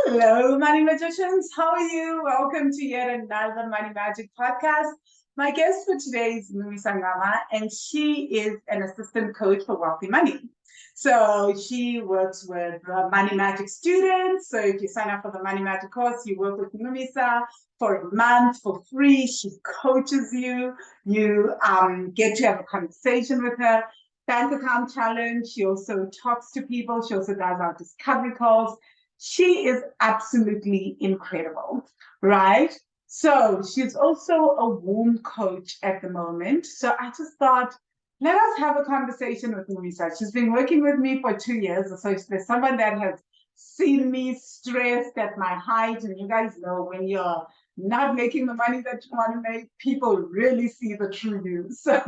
Hello, Money Magicians. How are you? Welcome to yet another Money Magic podcast. My guest for today is Ncumisa Ncama, and she is an assistant coach for wealthy money. So she works with Money Magic students. So if you sign up for the Money Magic course, you work with Ncumisa for a month for free. She coaches you. You get to have a conversation with her. Bank account challenge. She also talks to people. She also does our discovery calls. She is absolutely incredible, right? So she's also a womb coach at the moment. So I just thought, let us have a conversation with Ncumisa. She's been working with me for 2 years. So there's someone that has seen me stressed at my height. And you guys know when you're not making the money that you want to make, people really see the true you. So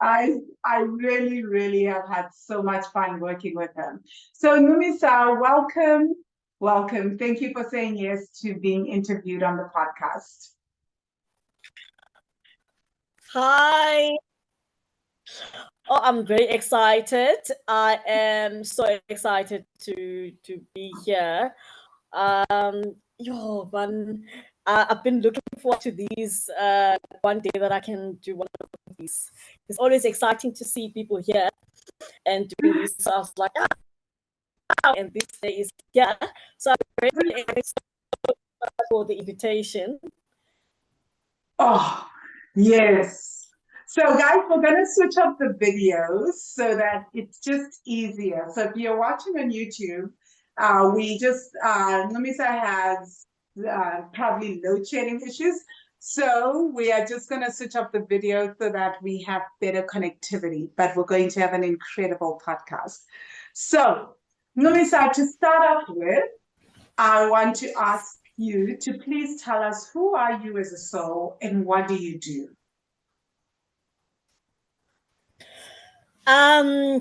I really, really have had so much fun working with them. So Ncumisa, welcome. Welcome. Thank you for saying yes to being interviewed on the podcast. Hi. Oh, I'm very excited. I am so excited to be here. I've been looking forward to these. One day that I can do one of these. It's always exciting to see people here and doing this. So I was like, and this day is here. So I'm very excited for the invitation. Oh, yes. So guys, we're going to switch up the videos so that it's just easier. So if you're watching on YouTube, Ncumisa has probably load shedding issues. So we are just going to switch up the video so that we have better connectivity, but we're going to have an incredible podcast. So Ncumisa, to start off with, I want to ask you to please tell us, who are you as a soul and what do you do?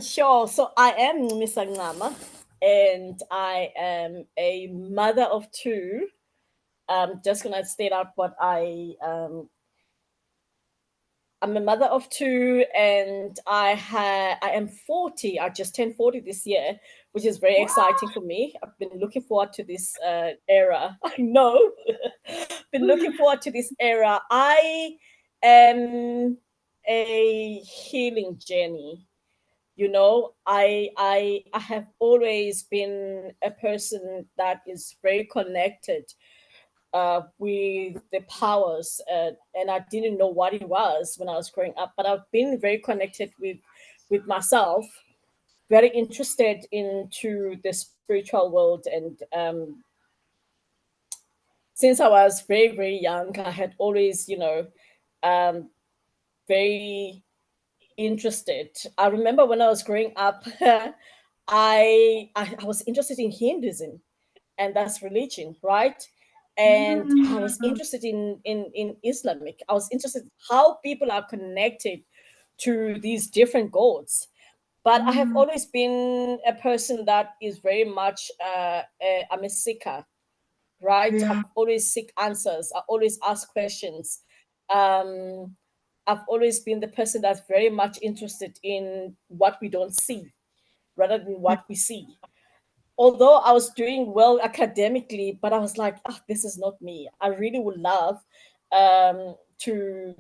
Sure. So I am Ncumisa Ncama, and I am a mother of two. Just gonna state out what I'm a mother of two, and I am 40. I just turned 40 this year, which is very exciting for me. I've been looking forward to this era. I know, been looking forward to this era. I am a healing journey. I have always been a person that is very connected with the powers, and I didn't know what it was when I was growing up, but I've been very connected with myself, very interested into the spiritual world, and since I was very, very young, I had always, um, very interested. I remember when I was growing up, I was interested in Hinduism, and that's religion, right? And I was interested in Islamic. I was interested how people are connected to these different gods. But I have always been a person that is very much I'm a seeker, right? Yeah. I've always seek answers. I always ask questions. Um, I've always been the person that's very much interested in what we don't see rather than what we see. Although I was doing well academically, but I was like, this is not me. I really would love to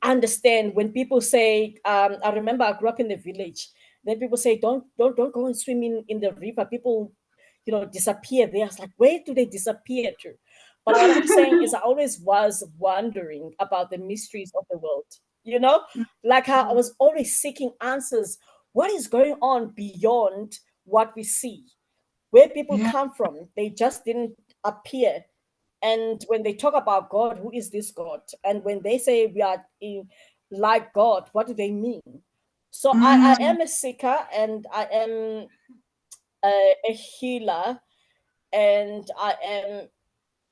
understand when people say, I remember I grew up in the village. Then people say, don't go and swim in the river. People, disappear there. I was like, where do they disappear to? But what I'm saying is I always was wondering about the mysteries of the world, like how I was always seeking answers. What is going on beyond what we see? Where people Yeah. come from, they just didn't appear. And when they talk about God, who is this God? And when they say we are like God, what do they mean? So I am a seeker, and I am a healer, and I am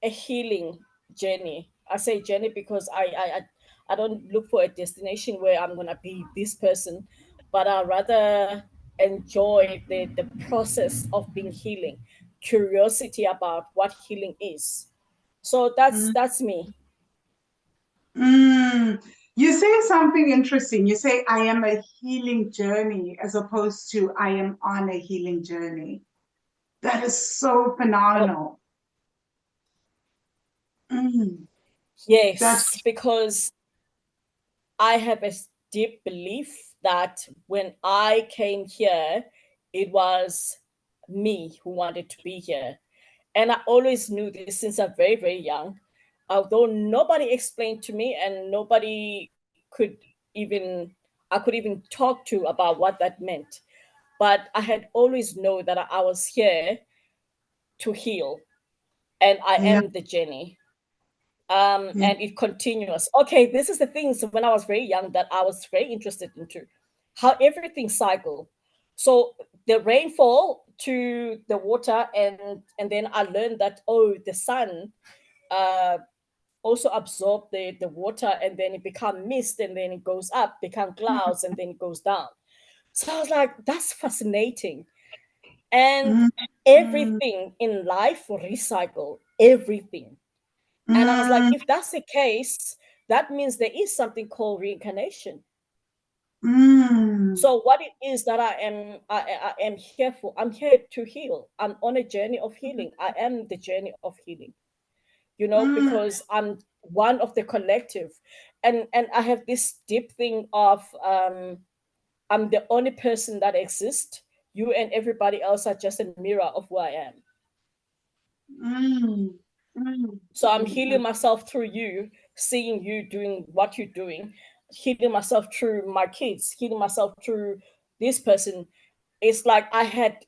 a healing journey. I say journey because I don't look for a destination where I'm gonna be this person, but I rather enjoy the process of being healing, curiosity about what healing is. So that's me. You say something interesting. You say, I am a healing journey, as opposed to I am on a healing journey. That is so Oh, phenomenal. Mm, that's yes, because I have a deep belief that when I came here, it was me who wanted to be here. And I always knew this since I'm very, very young. Although nobody explained to me and nobody could even, I could even talk to about what that meant. But I had always known that I was here to heal and I yeah, am the journey. yeah. And it continues. Okay, this is the things when I was very young that I was very interested into, how everything cycle. So the rainfall to the water, and then I learned that the sun uh, also absorb the water, and then it become mist, and then it goes up, become clouds, and then it goes down. So I was like, that's fascinating. And Mm, mm, everything in life will recycle everything. And I was like, mm, if that's the case, that means there is something called reincarnation. mm, So what it is that I am here for, I'm here to heal. I'm on a journey of healing. I am the journey of healing, mm. because I'm one of the collective. And I have this deep thing of I'm the only person that exists. You and everybody else are just a mirror of who I am. Mm, mm, So I'm mm, healing myself through you, seeing you doing what you're doing, healing myself through my kids, healing myself through this person. It's like I had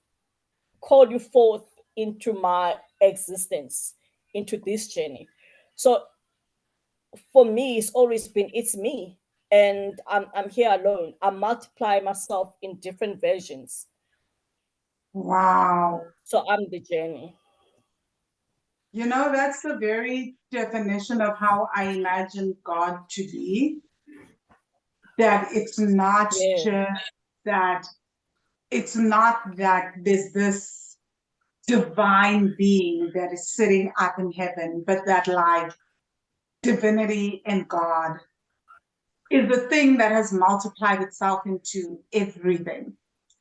called you forth into my existence, into this journey. So for me, it's always been it's me. And I'm here alone. I multiply myself in different versions. wow. So I'm the journey. You know, that's the very definition of how I imagine God to be. That Yeah. that it's not that there's this divine being that is sitting up in heaven, but that like divinity and God is the thing that has multiplied itself into everything,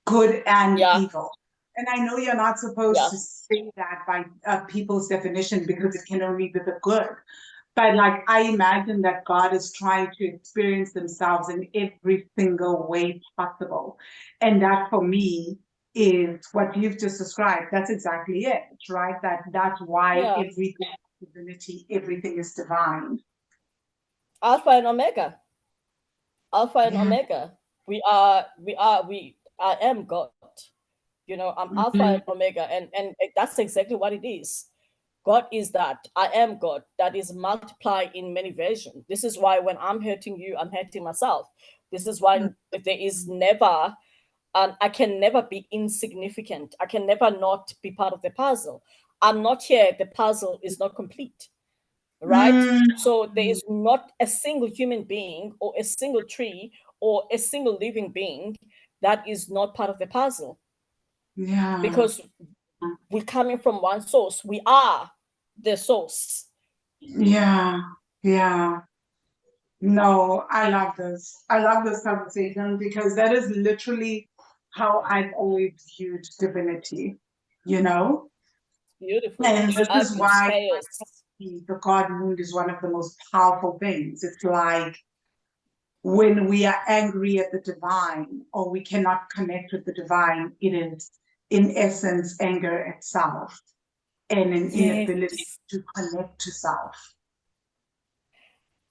good and Yeah. evil. And I know you're not supposed Yeah. to say that by people's definition because it can only be the good. But like, I imagine that God is trying to experience themselves in every single way possible. And that for me is what you've just described. That's exactly it, right? That's why Yeah. everything is divinity, everything is divine. Alpha and Omega. Alpha and Yeah. Omega. I am God. I'm Alpha Mhm. and Omega, and that's exactly what it is. God is that. I am God. That is multiplied in many versions. This is why when I'm hurting you, I'm hurting myself. This is why there is never, I can never be insignificant. I can never not be part of the puzzle. I'm not here. The puzzle is not complete, right? So there Mm. is not a single human being or a single tree or a single living being that is not part of the puzzle, Yeah. because we're coming from one source. We are the source. Yeah. Yeah. No, I love this. I love this conversation because that is literally how I've always viewed divinity, you know? Beautiful. And It's this art is and why chaos. the God wound is one of the most powerful things. It's like when we are angry at the divine or we cannot connect with the divine, it is in essence anger itself and an inability Yes. to connect to self.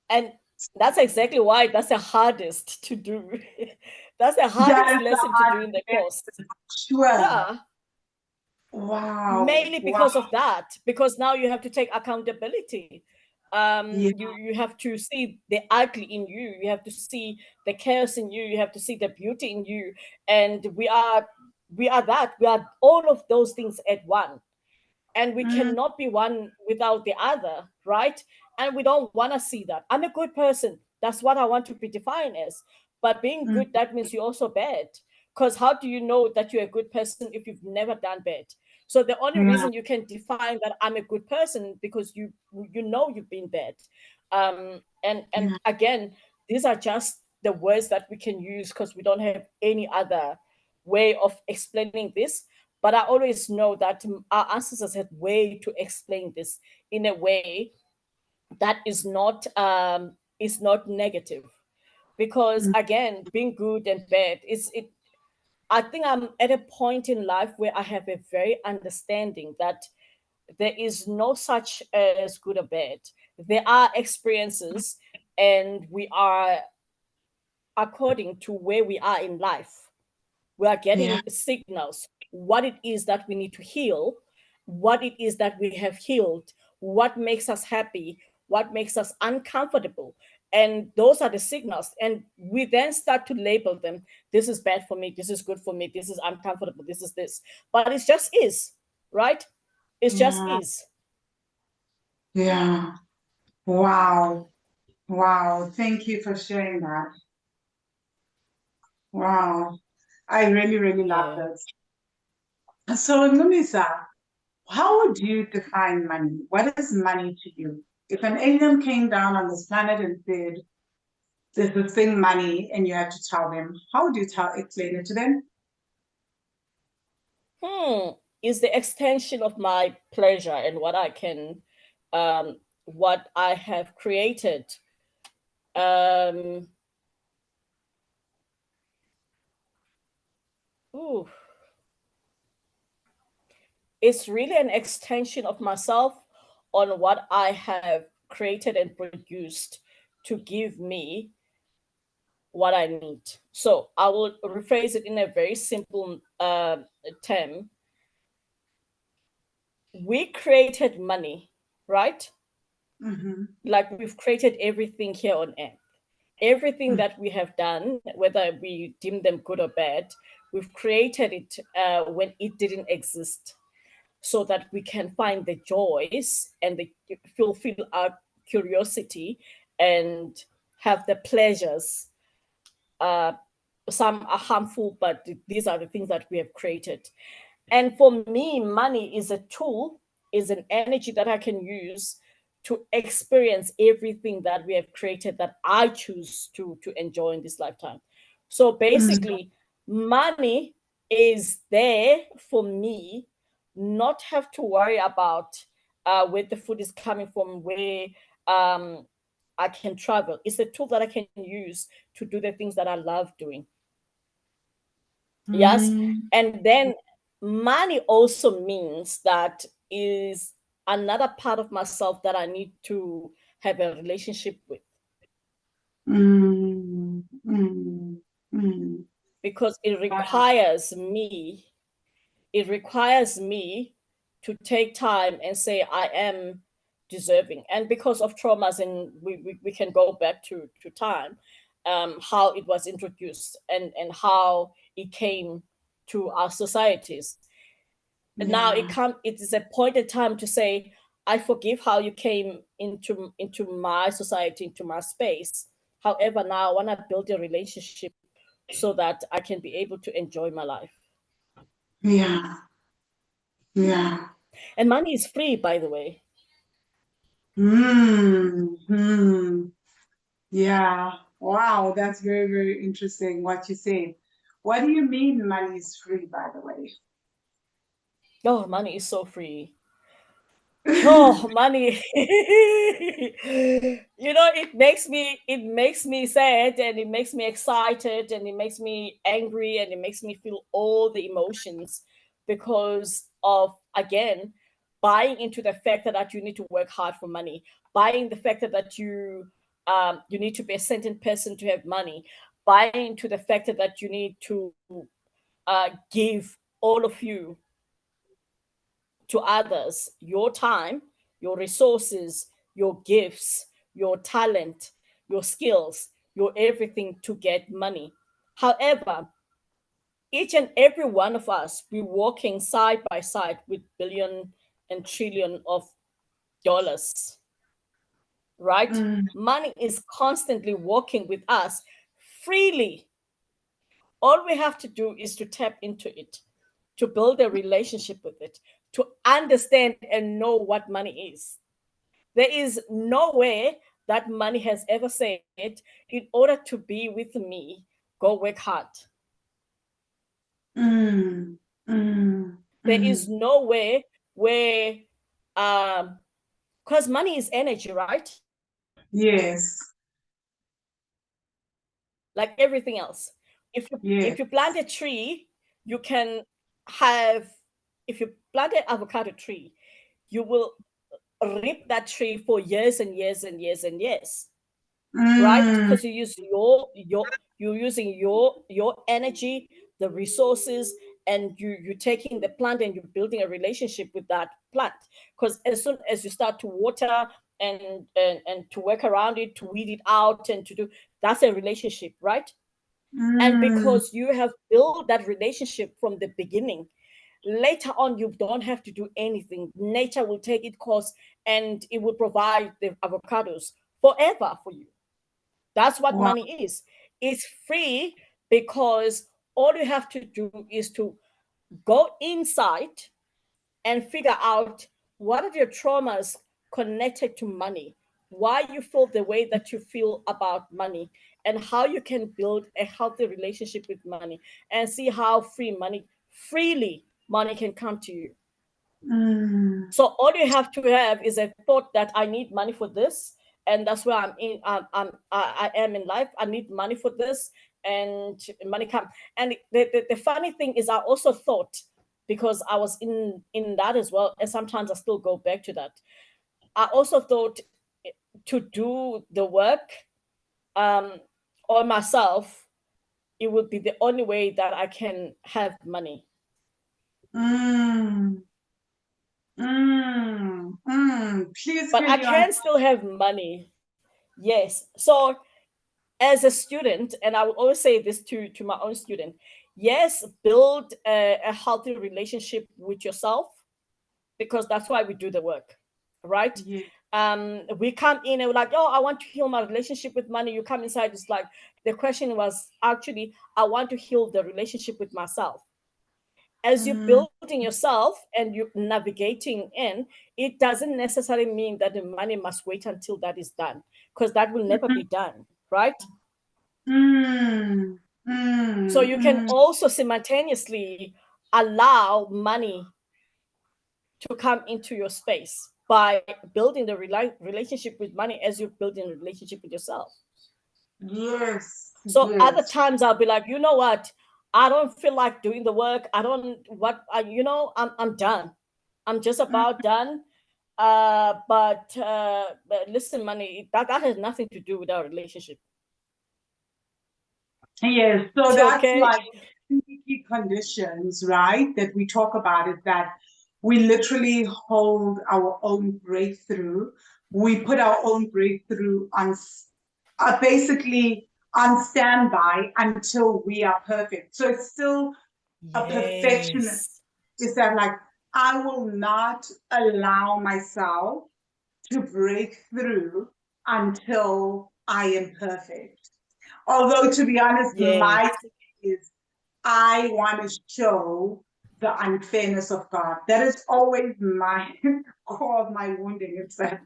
And that's exactly why that's the hardest to do. That's the That hardest is the lesson to do hard in the bit, course. sure. Yeah. Wow. Mainly Wow. because of that, because now you have to take accountability. Yeah. You have to see the ugly in you, you have to see the chaos in you, you have to see the beauty in you. And we are all of those things at one, and we Mm, cannot be one without the other, right? And we don't want to see that. I'm a good person. That's what I want to be defined as. But being mm, good, that means you're also bad. Because how do you know that you're a good person if you've never done bad? So the only yeah. reason you can define that I'm a good person because you know you've been bad. And Yeah. again, these are just the words that we can use because we don't have any other way of explaining this. But I always know that our ancestors had way to explain this in a way that is not negative. Because again, being good and bad is it. I think I'm at a point in life where I have a very understanding that there is no such as good or bad. There are experiences, and we are, according to where we are in life, we are Yeah. getting signals what it is that we need to heal, what it is that we have healed, what makes us happy, what makes us uncomfortable. And those are the signals. And we then start to label them. This is bad for me. This is good for me. This is uncomfortable. This is this. But it just is, right? It just Yeah. is. Yeah. Wow. Wow. Thank you for sharing that. Wow. I really, really love Yeah. this. So, Ncumisa, how would you define money? What is money to you? If an alien came down on this planet and said, there's this thing money, and you had to tell them, how would you explain it to them? Is the extension of my pleasure and what I have created. Um, ooh, it's really an extension of myself on what I have created and produced to give me what I need. So I will rephrase it in a very simple term. We created money, right? Mm-hmm. Like we've created everything here on earth. Everything that we have done, whether we deem them good or bad, we've created it when it didn't exist, so that we can find the joys and the fulfill our curiosity and have the pleasures. Uh, some are harmful, but these are the things that we have created. And for me, money is a tool, is an energy that I can use to experience everything that we have created that I choose to enjoy in this lifetime. So basically, money is there for me, not have to worry about where the food is coming from, where um, I can travel. It's a tool that I can use to do the things that I love doing. Yes. Mm-hmm. And then money also means that is another part of myself that I need to have a relationship with, Mm-hmm. Mm-hmm. because it requires me to take time and say I am deserving. And because of traumas, and we can go back to time, how it was introduced, and how it came to our societies. Now Yeah. it is a point in time to say I forgive how you came into my society, into my space. However, now I want to build a relationship so that I can be able to enjoy my life. Yeah. Yeah. And money is free, by the way. Mm-hmm. Yeah. Wow, that's very, very interesting what you say. What do you mean money is free, by the way? Oh, money is so free. Oh, money. It makes me sad, and it makes me excited, and it makes me angry, and it makes me feel all the emotions, because of, again, buying into the fact that you need to work hard for money, buying the fact that you need to be a certain person to have money, buying into the fact that you need to give all of you to others, your time, your resources, your gifts, your talent, your skills, your everything to get money. However, each and every one of us, we walking side by side with billion and trillion of dollars, right? Mm, Money is constantly walking with us freely. All we have to do is to tap into it, to build a relationship with it, to understand and know what money is. There is nowhere that money has ever said, in order to be with me, go work hard. mm, mm. There is no way where, because money is energy, right? Yes. Like everything else. Yes. If you plant a tree, you can have, if you plant an avocado tree, you will reap that tree for years and years and years and years, right? Because you use you're using your energy, the resources, and you're taking the plant and you're building a relationship with that plant. Because as soon as you start to water and to work around it, to weed it out, and to do, that's a relationship, right? And because you have built that relationship from the beginning, later on you don't have to do anything. Nature will take its course and it will provide the avocados forever for you. That's what Wow. money is. It's free because all you have to do is to go inside and figure out what are your traumas connected to money, why you feel the way that you feel about money, and how you can build a healthy relationship with money, and see how freely money can come to you. So all you have to have is a thought that I need money for this, and that's where I am in life. I need money for this, and money come. And the funny thing is, I also thought, because I was in that as well, and sometimes I still go back to that. I also thought to do the work um, on myself, it would be the only way that I can have money. Please But I carry on. can still have money. Yes. So as a student, and I will always say this to my own student, yes, build a healthy relationship with yourself, because that's why we do the work, right? Yeah. We come in and we're like, oh, I want to heal my relationship with money. You come inside, it's like, the question was actually, I want to heal the relationship with myself. As you're building yourself and you're navigating in, it doesn't necessarily mean that the money must wait until that is done, because that will never be done, right? Mm, So mm, you can mm. also simultaneously allow money to come into your space by building the relationship with money as you're building a relationship with yourself. Yes, So other yes. times I'll be like, you know what? I don't feel like doing the work. I don't what I'm done. I'm just about done. But listen, money, that has nothing to do with our relationship. Yes, so You that's okay? like sneaky conditions, right? That we talk about is that we literally hold our own breakthrough. We put our own breakthrough on basically on standby until we are perfect. So it's still a perfectionist. Yes. Is that like I will not allow myself to break through until I am perfect. Although, to be honest, Yes. my thing is I want to show the unfairness of God. That is always my core of my wounding. It's that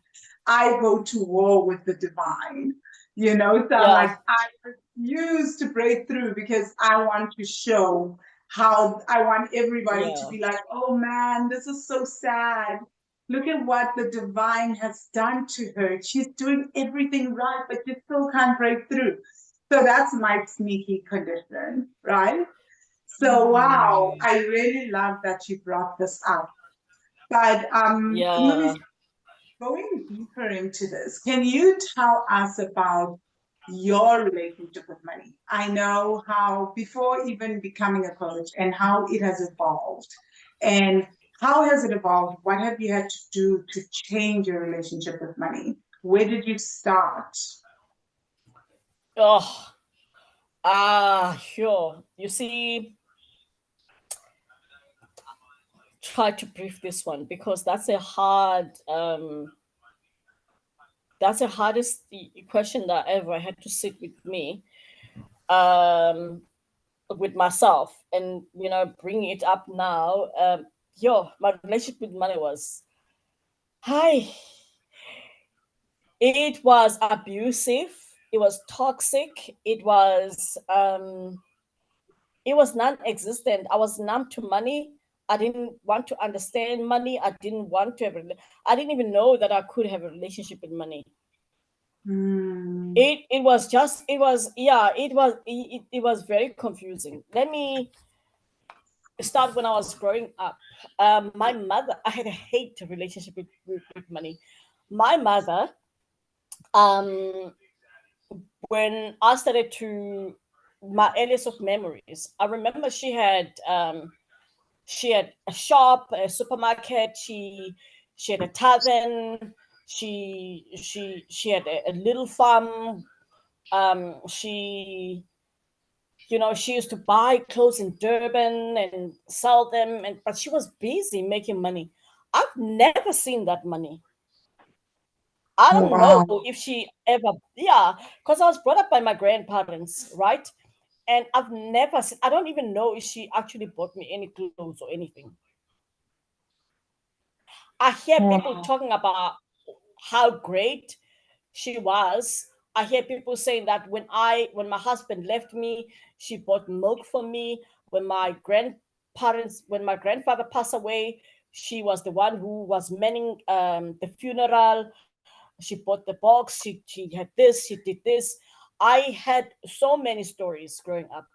I go to war with the divine, So I'm Yeah. like, I refuse to break through because I want to show how I want everybody to Yeah. be like, oh man, this is so sad. Look at what the divine has done to her. She's doing everything right, but she still can't break through. So that's my sneaky condition, right? So wow, I really love that you brought this up. But Yeah. Louise, going deeper into this, can you tell us about your relationship with money? I know how before even becoming a coach and how it has evolved. And how has it evolved? What have you had to do to change your relationship with money? Where did you start? Oh, sure. You see, try to brief this one, because that's the hardest question that I ever had to sit with me, um with myself, and bring it up now. My relationship with money was, hi, it was abusive, it was toxic, it was non-existent. I was numb to money. I didn't want to understand money. I didn't want to I didn't even know that I could have a relationship with money. It was just it was very confusing. Let me start when I was growing up. My mother, I had a hate relationship with money. My mother, um, when I started to my earliest of memories, I remember she had a shop, a supermarket. She had a tavern. She had a little farm. She she used to buy clothes in Durban and sell them, and but she was busy making money. I've never seen that money. I don't know Wow. if she ever, yeah, because I was brought up by my grandparents, right? And I've never seen, I don't even know if she actually bought me any clothes or anything. I hear people Wow. talking about how great she was. I hear people saying that when my husband left me, she bought milk for me. When my grandfather passed away, she was the one who was manning the funeral. She bought the box. She had this. She did this. I had so many stories growing up,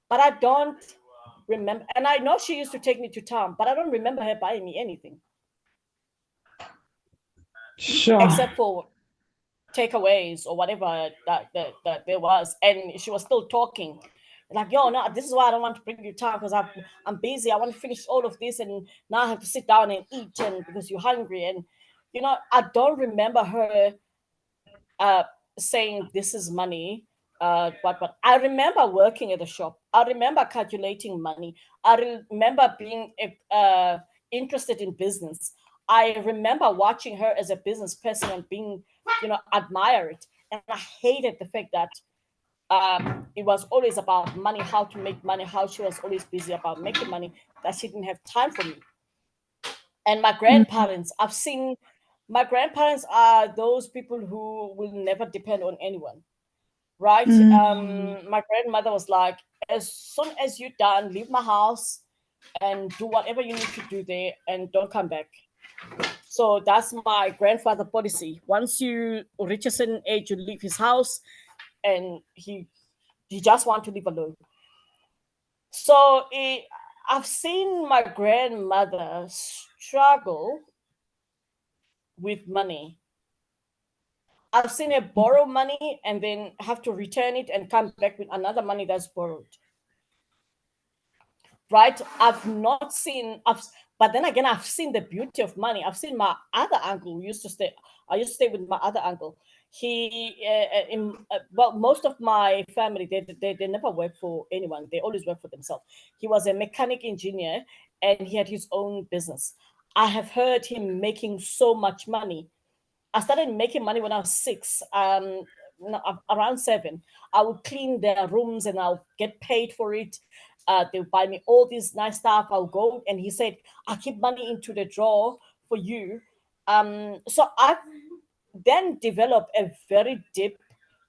but I don't remember. And I know she used to take me to town, but I don't remember her buying me anything Sure. except for takeaways or whatever that there was. And she was still talking like, yo, no, this is why I don't want to bring you time, because I'm busy. I want to finish all of this, and now I have to sit down and eat, and because you're hungry. And I don't remember her uh saying this is money. But I remember working at the shop. I remember calculating money. I remember being interested in business. I remember watching her as a business person and being, admire it. And I hated the fact that it was always about money, how to make money, how she was always busy about making money, that she didn't have time for me. And my grandparents, I've seen my grandparents are those people who will never depend on anyone, right? My grandmother was like, as soon as you're done, leave my house and do whatever you need to do there and don't come back. So that's my grandfather policy. Once you reach a certain age, you leave his house, and he just want to live alone. So I've seen my grandmother struggle with money. I've seen her borrow money and then have to return it and come back with another money that's borrowed. Right? I've not seen. But then again, I've seen the beauty of money. I've seen my other uncle who used to stay. I used to stay with my other uncle. Well, most of my family, they never worked for anyone. They always worked for themselves. He was a mechanic engineer, and he had his own business. I have heard him making so much money. I started making money when I was 6, no, around 7. I would clean their rooms and I'll get paid for it. They'll buy me all this nice stuff. I'll go, and he said, "I keep money into the drawer for you." So I then developed a very deep,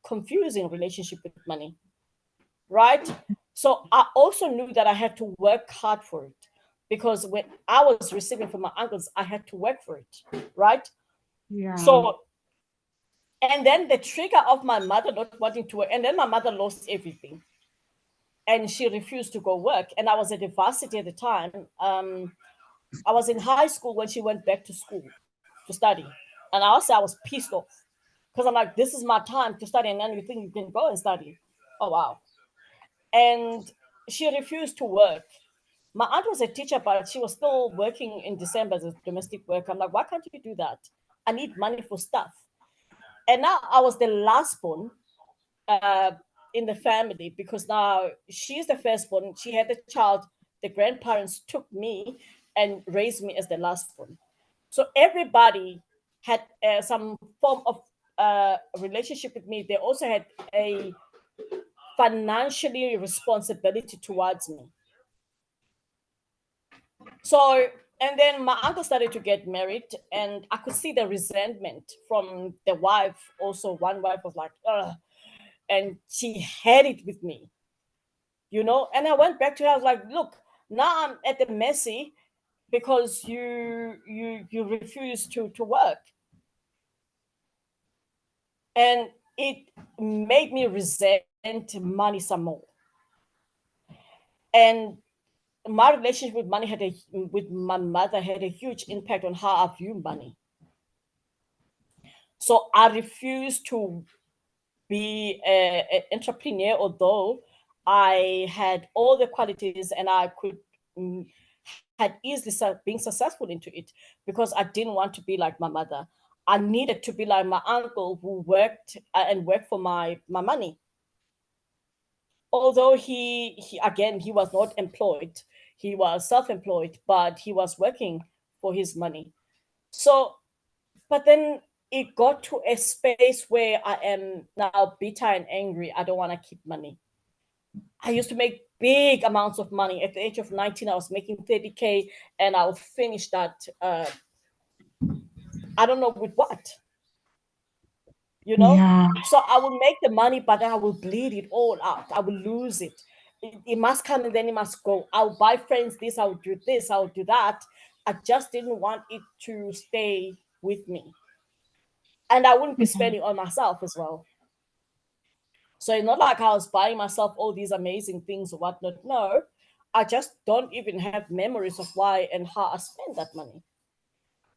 confusing relationship with money. Right. So I also knew that I had to work hard for it, because when I was receiving from my uncles, I had to work for it. Right. Yeah. So, and then the trigger of my mother not wanting to work, and then my mother lost everything, and she refused to go work. And I was at the varsity at the time. I was in high school when she went back to school to study, and I was pissed off, because I'm like, this is my time to study, and then you think you can go and study? Oh wow! And she refused to work. My aunt was a teacher, but she was still working in December as a domestic worker. I'm like, why can't you do that? I need money for stuff. And now I was the last born uh, in the family, because now she's the firstborn. She had a child. The grandparents took me and raised me as the last born. So everybody had some form of relationship with me. They also had a financially responsibility towards me. So, and then my uncle started to get married, and I could see the resentment from the wife. Also, one wife was like, ugh, and she had it with me. And I went back to her. I was like, look, now I'm at the mercy. because you refuse to work. And it made me resent money some more. And my relationship with money with my mother had a huge impact on how I view money. So I refused to be an entrepreneur, although I had all the qualities and I could had easily been successful into it, because I didn't want to be like my mother. I needed to be like my uncle, who worked and worked for my money. Although he was not employed, he was self-employed, but he was working for his money. So, but then it got to a space where I am now bitter and angry. I don't want to keep money. I used to make big amounts of money. At the age of 19, I was making 30K, and I'll finish that. I don't know with what, you know? Yeah. So I will make the money, but then I will bleed it all out. I will lose it. It must come and then it must go. I'll buy friends this, I'll do this, I'll do that. I just didn't want it to stay with me. And I wouldn't be spending on myself as well. So it's not like I was buying myself all these amazing things or whatnot. No, I just don't even have memories of why and how I spent that money.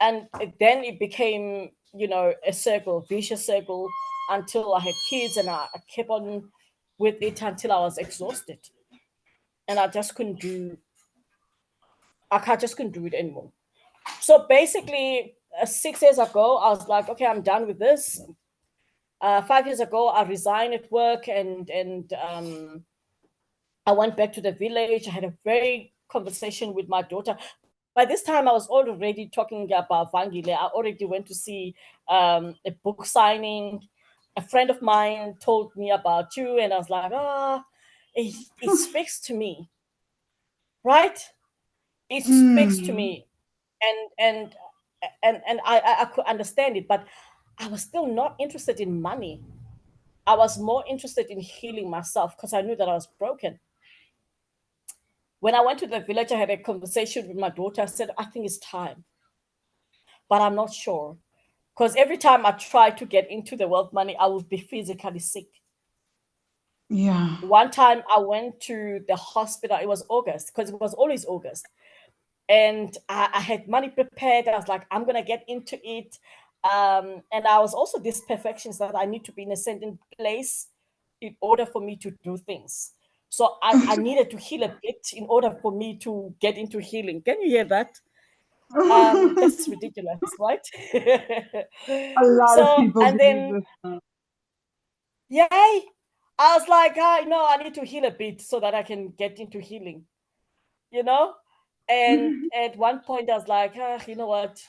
And then it became, a circle, vicious circle, until I had kids, and I kept on with it until I was exhausted. And I just couldn't do, just couldn't do it anymore. So basically, 6 years ago, I was like, okay, I'm done with this. 5 years ago, I resigned at work, and I went back to the village. I had a very conversation with my daughter. By this time, I was already talking about Vangile. I already went to see a book signing. A friend of mine told me about you, and I was like, it speaks to me, right? It speaks to Mm. me, and I could understand it, but I was still not interested in money. I was more interested in healing myself, because I knew that I was broken. When I went to the village, I had a conversation with my daughter. I said, I think it's time, but I'm not sure. Because every time I try to get into the wealth money, I would be physically sick. Yeah. One time I went to the hospital, it was August, because it was always August. And I had money prepared. I was like, I'm going to get into it. And I was also this perfectionist that I need to be in a certain place in order for me to do things. So I needed to heal a bit in order for me to get into healing. Can you hear that? That's ridiculous, right? A lot of So, people and believe then, this. yay, I was like, I need to heal a bit so that I can get into healing, you know? And at one point, I was like, you know what?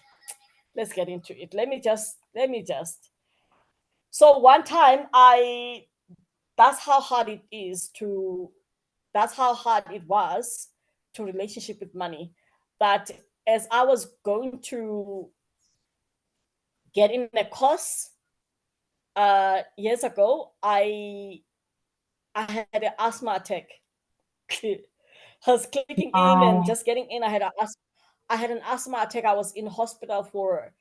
Let's get into it. Let me just. So one time, that's how hard it is to, that's how hard it was to relationship with money. That as I was going to get in a course years ago, I had an asthma attack. I was clicking in and Wow. just getting in. I had an asthma attack. I was in hospital for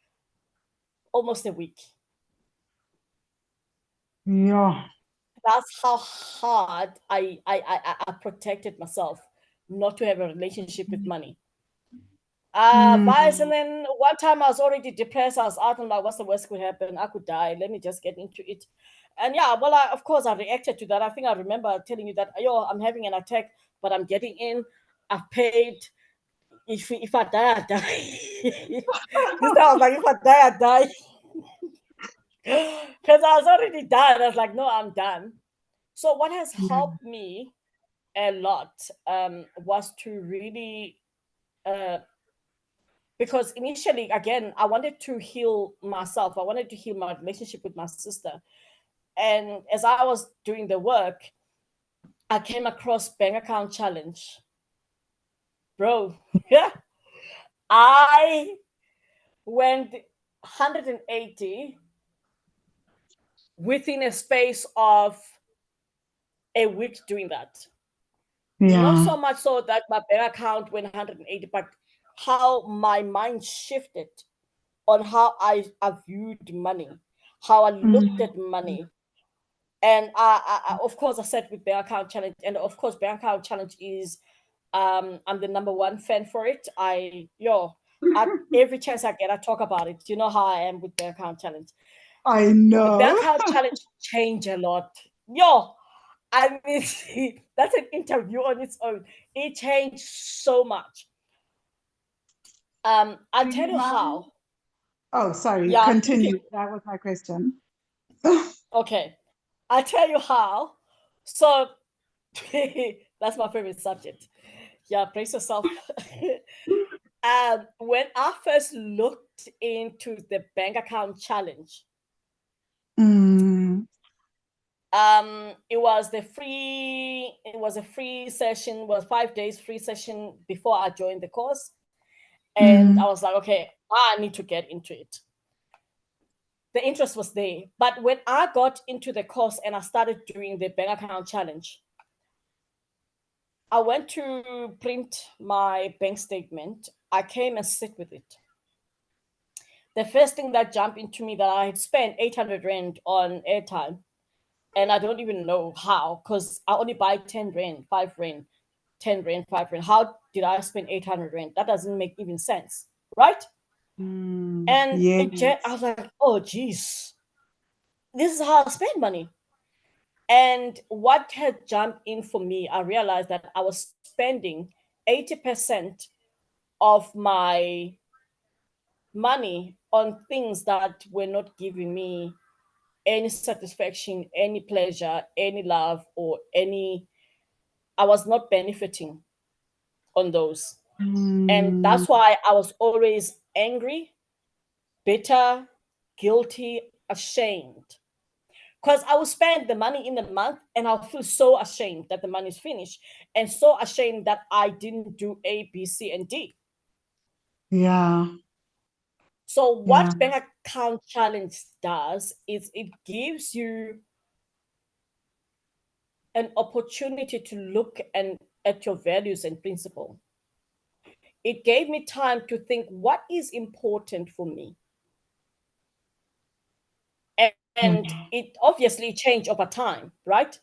almost a week. Yeah. That's how hard I protected myself not to have a relationship with money. Vice, and Mm. then one time I was already depressed. I was out and like, what's the worst could happen? I could die. Let me just get into it. And yeah, well, of course, I reacted to that. I think I remember telling you that, yo, I'm having an attack, but I'm getting in. I've paid. If I die, I die. This time I was like, if I die, I die. Because I was already done. I was like, no, I'm done. So what has Yeah. helped me a lot was to really uh, because initially, again, I wanted to heal myself. I wanted to heal my relationship with my sister. And as I was doing the work, I came across bank account challenge. Bro, yeah. I went 180 within a space of a week doing that. Not Yeah. so much so that my bank account went 180, but how my mind shifted on how I viewed money, how I looked at money. And of course, I said with Bank Account Challenge, and of course, Bank Account Challenge is, I'm the number one fan for it. At every chance I get, I talk about it. You know how I am with Bank Account Challenge. I The Bank know. Account Challenge changed a lot. Yo, I mean, that's an interview on its own. It changed so much. I'll Do tell you you mind? how. Oh, sorry. Yeah, you can. Continue. That was my question. Okay, I'll tell you how. So that's my favorite subject. Yeah, brace yourself. When I first looked into the Bank Account Challenge, Mm, it was a free session, was 5 days free session before I joined the course. And I mm, was like, okay, I need to get into it. The interest was there. But when I got into the course and I started doing the Bank Account Challenge, I went to print my bank statement. I came and sit with it. The first thing that jumped into me, that I had spent 800 Rand on airtime, and I don't even know how, because I only buy 10 Rand, 5 Rand, 10 Rand, 5 Rand. How did I spend 800 Rand? That doesn't make even sense, right? And I yes. was like, oh, geez, this is how I spend money. And what had jumped in for me, I realized that I was spending 80% of my money on things that were not giving me any satisfaction, any pleasure, any love, or I was not benefiting on those. And Mm, that's why I was always angry, bitter, guilty, ashamed. Because I will spend the money in the month and I'll feel so ashamed that the money is finished, and so ashamed that I didn't do A, B, C, and D. yeah. So, Yeah. what Bank Account Challenge does is it gives you an opportunity to look at your values and principle. It gave me time to think what is important for me. And Yeah. it obviously changed over time, right?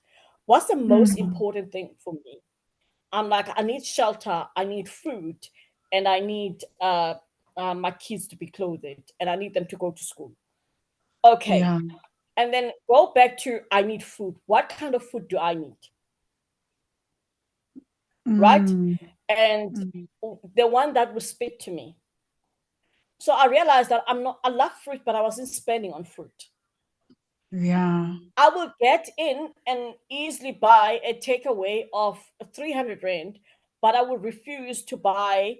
What's the most Mm, important thing for me? I'm like, I need shelter, I need food, and I need my kids to be clothed, and I need them to go to school. Okay. yeah. And then go back to, I need food. What kind of food do I need? Right? Mm, And mm, the one that will speak to me. So I realized that I love fruit, but I wasn't spending on fruit. yeah. I will get in and easily buy a takeaway of 300 Rand, but I will refuse to buy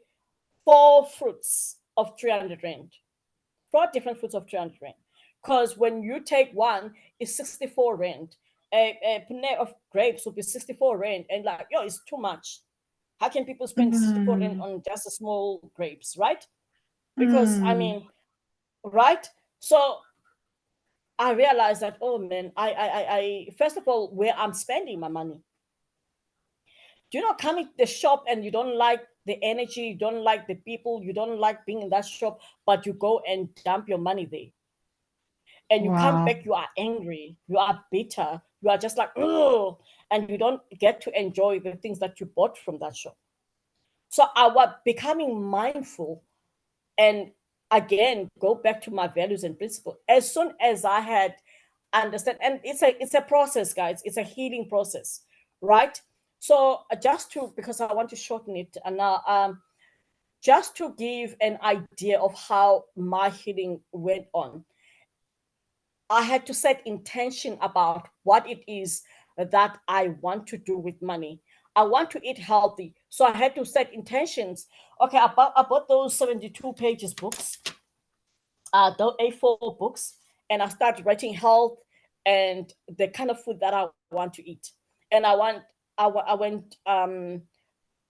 four fruits of 300 Rand, four different fruits of 300 Rand. Because when you take one, it's 64 Rand. A pair of grapes will be 64 Rand. And like, yo, it's too much. How can people spend 64 Rand Mm, on just a small grapes, right? Because, I mm, mean, right? So I realized that, oh man, I first of all, where I'm spending my money. Do you know, coming to the shop and you don't like the energy, you don't like the people, you don't like being in that shop, but you go and dump your money there. And you come wow. back, you are angry, you are bitter, you are just like, oh, and you don't get to enjoy the things that you bought from that shop. So I was becoming mindful, and again go back to my values and principles as soon as I had understand. And it's a process, guys. It's a healing process, right? So just to, because I want to shorten it, and now just to give an idea of how my healing went on, I had to set intention about what it is that I want to do with money. I want to eat healthy, so I had to set intentions. Okay, I bought those 72 pages books, the A4 books, and I started writing health and the kind of food that I want to eat. And I went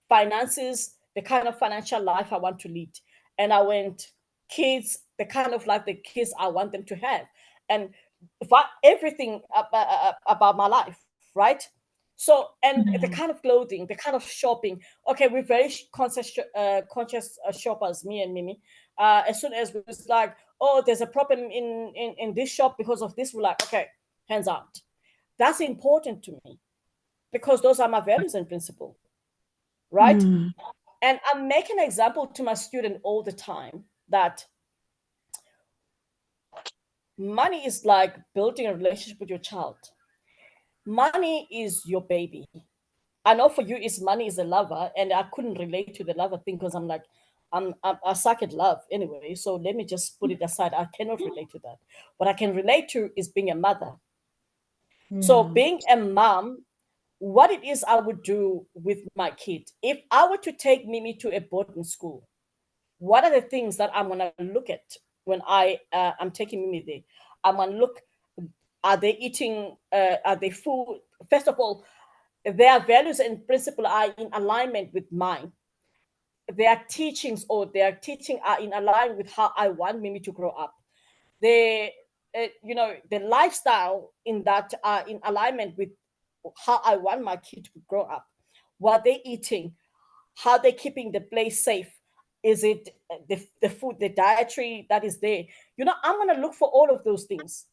finances, the kind of financial life I want to lead. And I went kids, the kind of life the kids I want them to have. And everything about my life, right? So, and the kind of clothing, the kind of shopping. Okay, we're very conscious shoppers, me and Mimi. As soon as it's like, oh, there's a problem in this shop because of this, we're like, okay, hands out. That's important to me because those are my values and principles, right? And I make an example to my student all the time that money is like building a relationship with your child. Money is your baby. I know for you, is money is a lover, and I couldn't relate to the lover thing because I'm like, I suck at love anyway. So let me just put it aside. I cannot relate to that. What I can relate to is being a mother. So Yeah. being a mom, what it is I would do with my kid. If I were to take Mimi to a boarding school, what are the things that I'm gonna look at when I'm taking Mimi there? I'm gonna look. Are they eating? Are they food? First of all, their values and principles are in alignment with mine. Their teachings or their teaching are in alignment with how I want Mimi to grow up. They, the lifestyle in that are in alignment with how I want my kid to grow up. What they eating, how they keeping the place safe. Is it the food, the dietary that is there? I'm gonna look for all of those things.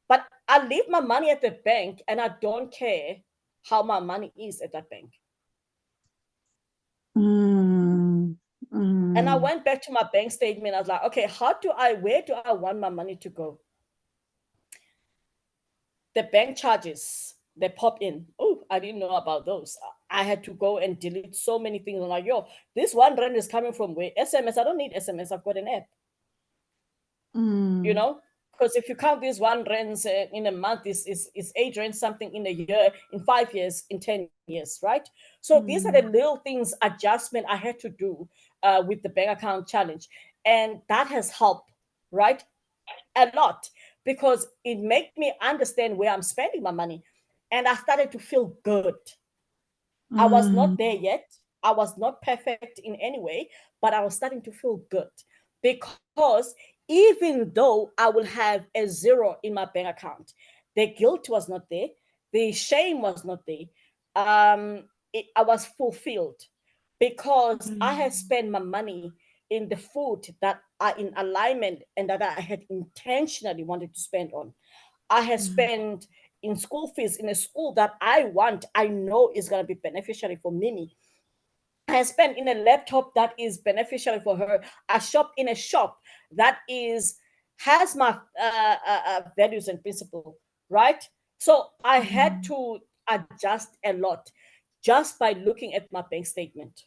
But I leave my money at the bank and I don't care how my money is at that bank. Mm, And I mm, went back to my bank statement. I was like, okay, where do I want my money to go? The bank charges, they pop in. Oh, I didn't know about those. I had to go and delete so many things. I'm like, yo, this one rand is coming from where? SMS. I don't need SMS. I've got an app, you mm, know? Because if you count these one rands in a month, is 8 rand something in a year, in 5 years, in 10 years, right? So these are the mm, little things, adjustment I had to do with the bank account challenge. And that has helped, right? A lot because it made me understand where I'm spending my money. And I started to feel good. I was mm, not there yet. I was not perfect in any way, but I was starting to feel good because even though I will have a zero in my bank account, the guilt was not there, the shame was not there. I was fulfilled because I had mm, spent my money in the food that are in alignment and that I had intentionally wanted to spend on. I have mm, spent in school fees in a school that I know is going to be beneficial for Mimi. I spent in a laptop that is beneficial for her. I shop in a shop that is has my values and principle, right? So I had mm, to adjust a lot just by looking at my bank statement.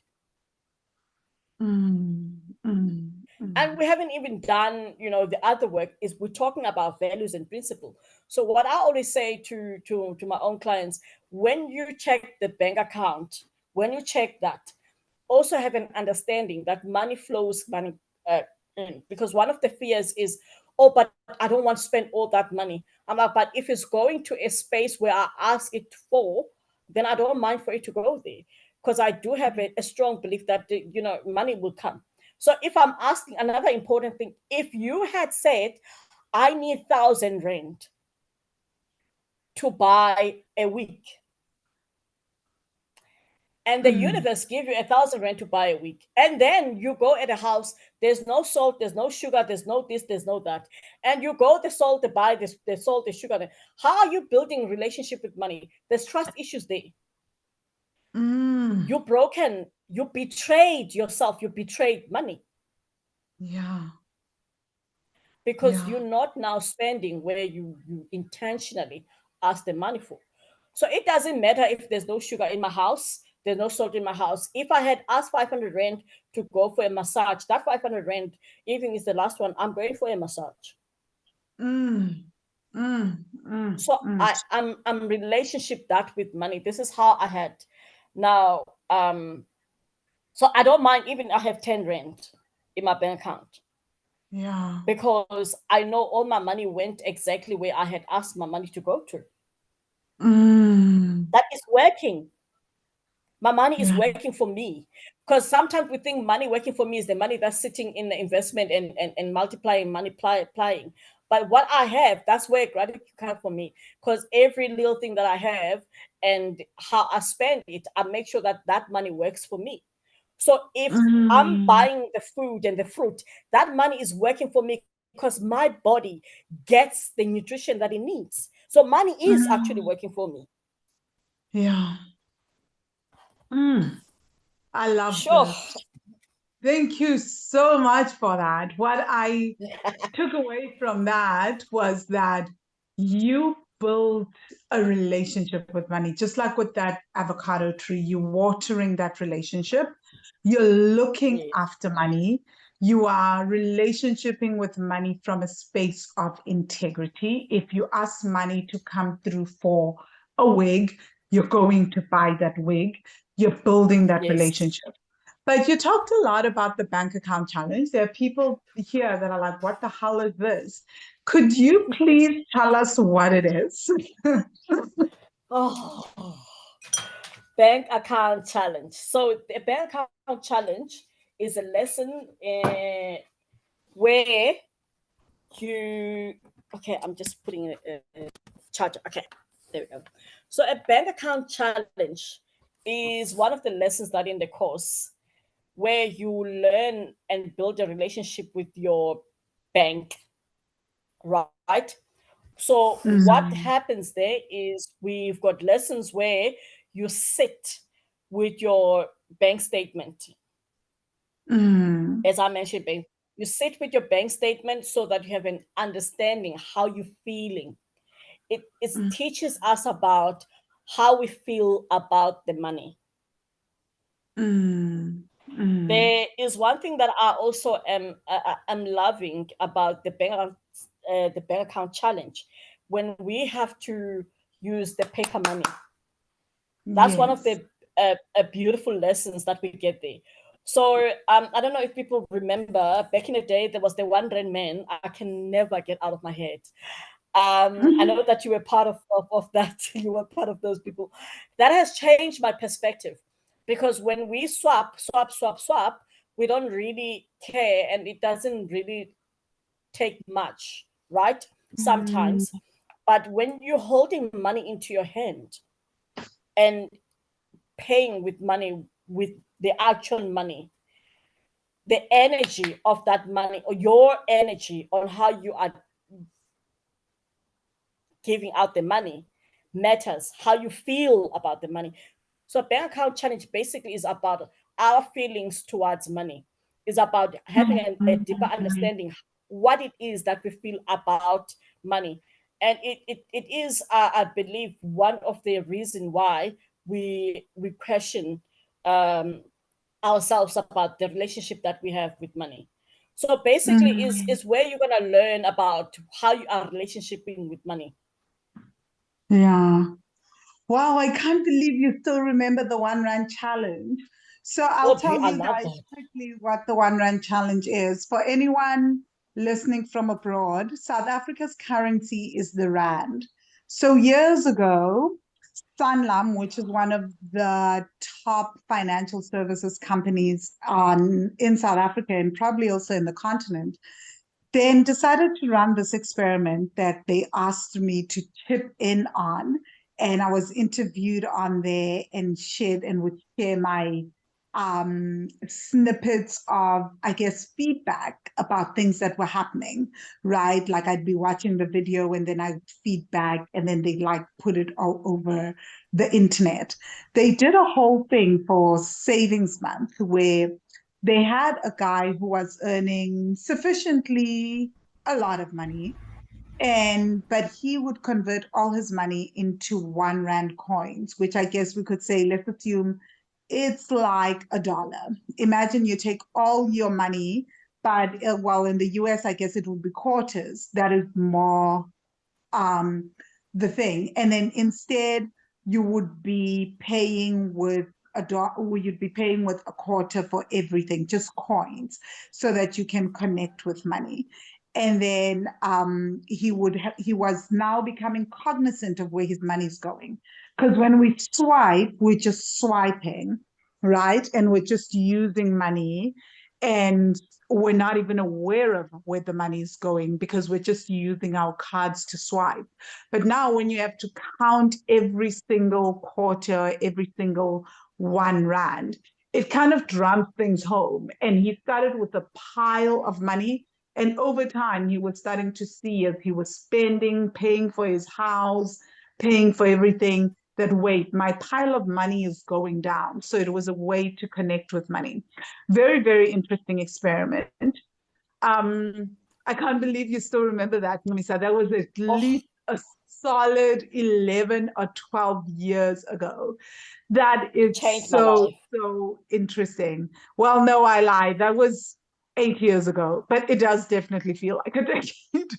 mm, mm, And mm. we haven't even done the other work. Is we're talking about values and principle. So what I always say to my own clients, when you check the bank account, when you check that, also have an understanding that money uh, in, because one of the fears is, oh, but I don't want to spend all that money. I'm like, but if it's going to a space where I ask it for, then I don't mind for it to go there, because I do have a strong belief that money will come. So if I'm asking, another important thing, if you had said, I need 1,000 rand to buy a week, and the Mm, universe give you 1,000 rand to buy a week, and then you go at a house, there's no salt, there's no sugar, there's no this, there's no that, and you go the salt to buy this, the salt, the sugar. How are you building relationship with money? There's trust issues there. mm. You're broken, you betrayed yourself, you betrayed money, Yeah, because yeah. you're not now spending where you intentionally ask the money for. So it doesn't matter if there's no sugar in my house, there's no salt in my house. If I had asked 500 rand to go for a massage, that 500 rand, even is the last one, I'm going for a massage. Mm, mm, mm, So mm. I'm relationship that with money. This is how I had now. So I don't mind even I have 10 rand in my bank account, Yeah. because I know all my money went exactly where I had asked my money to go to. Mm, That is working. My money is yeah. working for me. Because sometimes we think money working for me is the money that's sitting in the investment and multiplying, multiplying. But what I have, that's where gratitude comes for me, because every little thing that I have and how I spend it, I make sure that that money works for me. So if I'm buying the food and the fruit, that money is working for me because my body gets the nutrition that it needs. So money is actually working for me. Yeah. I love Sure. this. Thank you so much for that. What I took away from that was that you built a relationship with money, just like with that avocado tree, you're watering that relationship, you're looking Yes. after money, you are relationshiping with money from a space of integrity. If you ask money to come through for a wig, you're going to buy that wig, you're building that Yes. relationship. But you talked a lot about the bank account challenge. There are people here that are like, what the hell is this? Could you please tell us what it is? Oh, bank account challenge. So the bank account challenge is a lesson where you, okay, I'm just putting a charger. Okay, there we go. So a bank account challenge is one of the lessons that in the course where you learn and build a relationship with your bank, right? So what Mm, happens there is we've got lessons where you sit with your bank statement. mm, As I mentioned, babe, you sit with your bank statement so that you have an understanding how you're feeling. It mm, teaches us about how we feel about the money. mm, mm, There is one thing that I also am loving about the bank account challenge. When we have to use the paper money, that's one of yes. the beautiful lessons that we get there. So I don't know if people remember back in the day there was the 1 rand man. I can never get out of my head. I know that you were part of that. You were part of those people. That has changed my perspective because when we swap, we don't really care and it doesn't really take much, right? Mm, Sometimes. But when you're holding money into your hand and paying with money, with the actual money, the energy of that money or your energy on how you are giving out the money matters, how you feel about the money. So bank account challenge basically is about our feelings towards money. It's about having a deeper mm, understanding what it is that we feel about money. And it is, I believe, one of the reason why we question um, ourselves about the relationship that we have with money. So basically, mm. is where you're gonna learn about how you are relationshiping with money. Yeah. Wow, I can't believe you still remember the 1 Rand challenge. So I'll Oh, tell I you love guys that. quickly what the 1 Rand challenge is. For anyone listening from abroad, South Africa's currency is the Rand. So years ago, Sanlam, which is one of the top financial services companies in South Africa and probably also in the continent, then decided to run this experiment that they asked me to chip in on. And I was interviewed on there and shared and would share my snippets of, I guess, feedback about things that were happening, right? Like I'd be watching the video and then I'd feedback and then they like put it all over the internet. They did a whole thing for Savings Month where they had a guy who was earning sufficiently a lot of money, and but he would convert all his money into 1 Rand coins, which I guess we could say, let's assume it's like a dollar. Imagine you take all your money, but well, in the US I guess it would be quarters. That is more um, the thing. And then instead, you would be paying with you'd be paying with a quarter for everything, just coins, so that you can connect with money. And then he was now becoming cognizant of where his money's going, because when we swipe, we're just swiping, right? And we're just using money, and we're not even aware of where the money is going because we're just using our cards to swipe. But now when you have to count every single quarter, every single R1, it kind of drums things home. And he started with a pile of money. And over time, he was starting to see as he was spending, paying for his house, paying for everything, that wait, my pile of money is going down. So it was a way to connect with money. Very, very interesting experiment. I can't believe you still remember that, Ncumisa. That was at least a solid 11 or 12 years ago. That is so interesting. Well, no, I lied. That was 8 years ago, but it does definitely feel like a decade.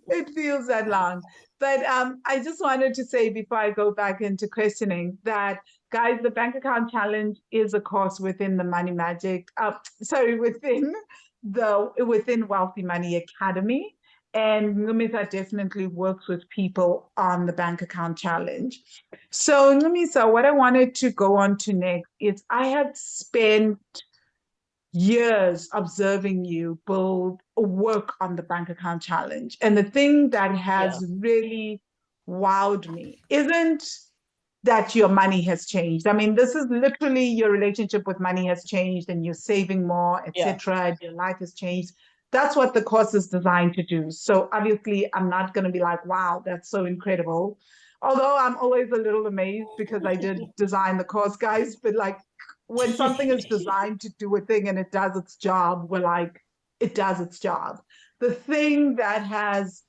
It feels that long. But I just wanted to say before I go back into questioning that, guys, the bank account challenge is a course within the Money Magic, within Wealthy Money Academy. And Ncumisa definitely works with people on the bank account challenge. So Ncumisa, what I wanted to go on to next is I had spent years observing you build work on the bank account challenge. And the thing that has really wowed me isn't that your money has changed. I mean, this is literally your relationship with money has changed and you're saving more, etc. Your life has changed. That's what the course is designed to do. So obviously, I'm not going to be like, wow, that's so incredible. Although I'm always a little amazed because I did design the course, guys, but like when something is designed to do a thing and it does its job, we're like, it does its job. The thing that has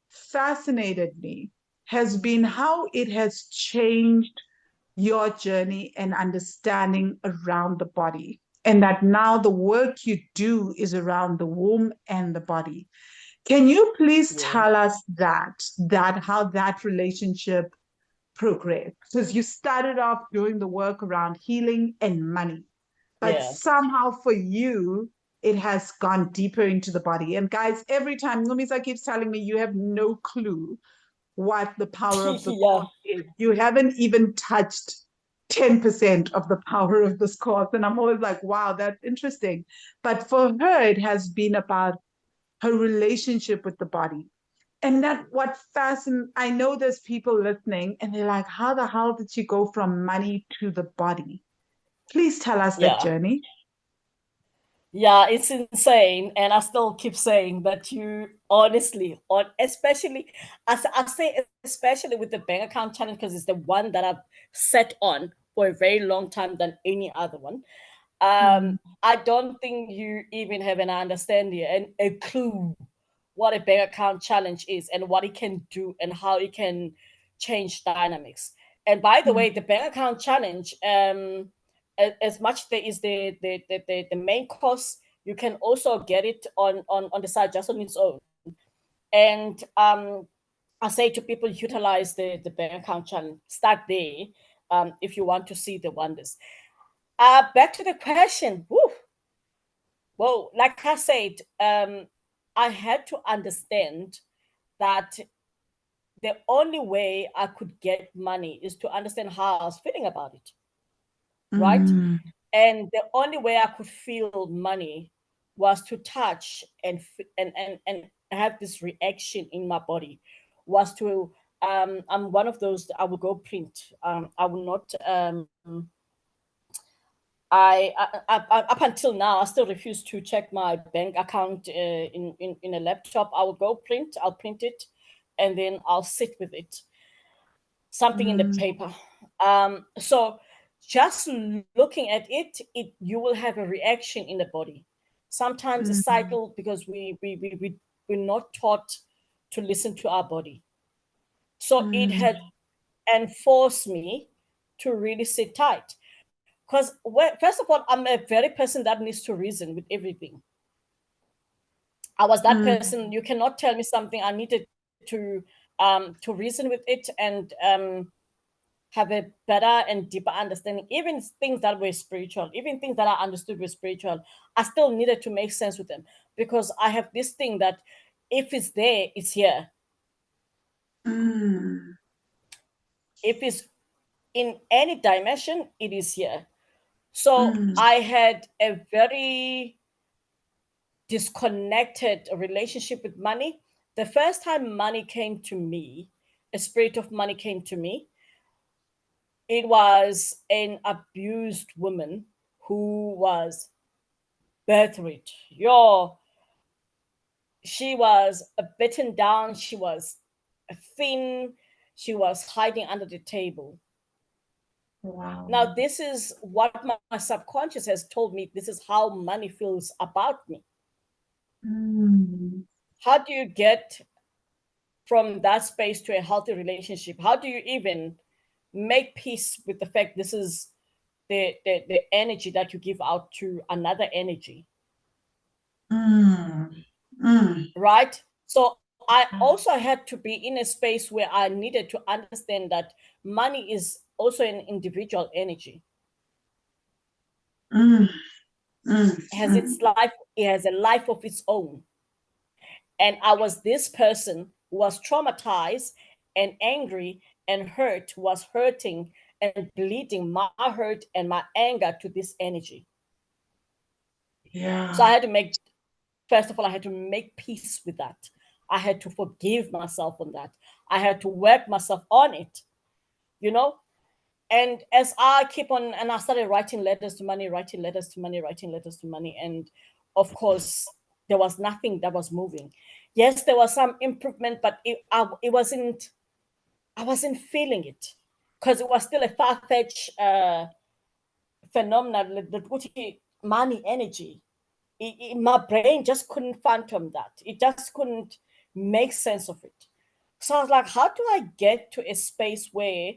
fascinated me has been how it has changed your journey and understanding around the body. And that now the work you do is around the womb and the body. Can you please tell us how that relationship progressed? Because you started off doing the work around healing and money, but somehow for you, it has gone deeper into the body. And guys, every time Ncumisa keeps telling me you have no clue what the power of the course is. You haven't even touched 10% of the power of this course. And I'm always like, wow, that's interesting. But for her, it has been about her relationship with the body. And that what fascinates, I know there's people listening and they're like, how the hell did she go from money to the body? Please tell us that journey. Yeah, it's insane. And I still keep saying that you honestly, especially, I say especially with the bank account challenge, because it's the one that I've set on for a very long time than any other one. I don't think you even have an understanding and a clue what a bank account challenge is and what it can do and how it can change dynamics. And by the way, the bank account challenge, as much there is the main course, you can also get it on the side just on its own. And I say to people, utilize the bank account challenge. Start there if you want to see the wonders. Back to the question. Woo. Well, like I said, I had to understand that the only way I could get money is to understand how I was feeling about it, right? And the only way I could feel money was to touch and have this reaction in my body. Was to I'm one of those. I will go print. I will not. Up until now, I still refuse to check my bank account in a laptop. I will go print. I'll print it, and then I'll sit with it. Something in the paper. So just looking at it, you will have a reaction in the body. Sometimes a cycle because we're not taught to listen to our body. So it had enforced me to really sit tight. Because first of all, I'm a very person that needs to reason with everything. I was that person. You cannot tell me something. I needed to reason with it and have a better and deeper understanding. Even things that were spiritual, even things that I understood were spiritual, I still needed to make sense with them because I have this thing that if it's there, it's here. If it's in any dimension, it is here. So Mm. I had a very disconnected relationship with money. The first time money came to me, a spirit of money came to me, it was an abused woman who was birthright. Yo, she was bitten down, she was thin, she was hiding under the table. Wow. Now, this is what my subconscious has told me. This is how money feels about me. Mm. How do you get from that space to a healthy relationship? How do you even make peace with the fact this is the energy that you give out to another energy? Mm. Mm. Right? So I also had to be in a space where I needed to understand that money is also an individual energy. Mm. Mm. It has Mm. its life, it has a life of its own. And I was this person who was traumatized and angry and hurt, was hurting and bleeding my hurt and my anger to this energy. So I Yeah. had to make, first of all, I had to make peace with that. I had to forgive myself on that. I had to work myself on it, you know? And as I keep on, and I started writing letters to money, writing letters to money, writing letters to money. And of course, there was nothing that was moving. Yes, there was some improvement, but it wasn't, I wasn't feeling it because it was still a far-fetched phenomenon, the money energy. My brain just couldn't phantom that. It just couldn't make sense of it. So I was like, how do I get to a space where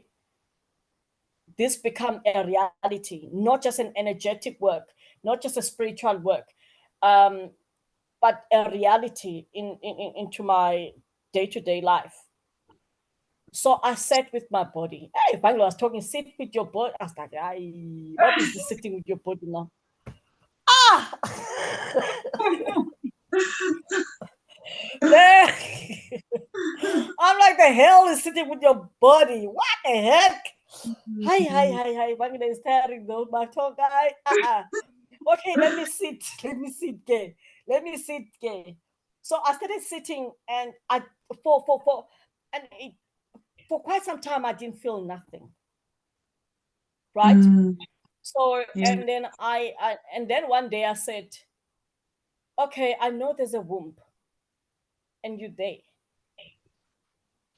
this become a reality, not just an energetic work, not just a spiritual work, um, but a reality into my day-to-day life? So I sat with my body. Hey, Vangile was talking, sit with your body. I was like, what is this sitting with your body now? Ah! There. I'm like, the hell is sitting with your body? What the heck? Hi, hi, hi, hi. Vangile is tiring though, my talk guy. Okay, let me sit. Let me sit, gay. Let me sit, gay. So I started sitting, and I for and it, for quite some time I didn't feel nothing. Right. Mm. So Yeah. and then one day I said, okay, I know there's a womb, and you there.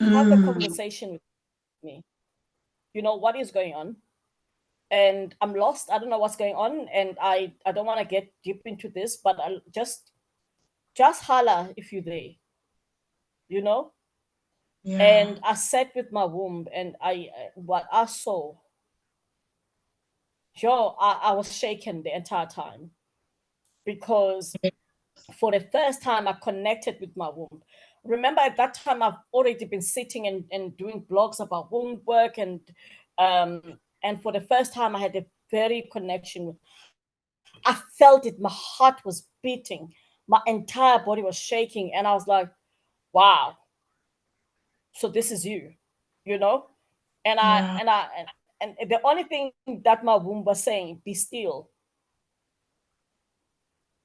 Have a Mm. conversation with me. You know what is going on, and I'm lost. I don't know what's going on, and I don't want to get deep into this, but I'll just holler if you're there. You know. Yeah. And I sat with my womb, and what I saw, yo, I was shaken the entire time because for the first time I connected with my womb. Remember, at that time I've already been sitting and doing blogs about womb work, and for the first time I had a very connection with. I felt it. My heart was beating. My entire body was shaking, and I was like, "Wow, so this is you," you know. And I Yeah. and I and the only thing that my womb was saying, "Be still,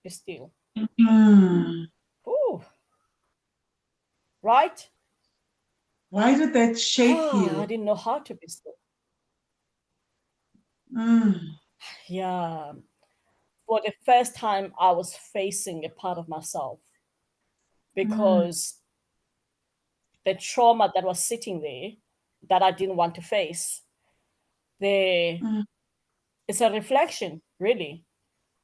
be still." Mm. Ooh, right? Why did that shake I you? didn't know how to be still. Mm. Yeah. For the first time, I was facing a part of myself Mm. because the trauma that was sitting there that I didn't want to face, there Mm. it's a reflection, really.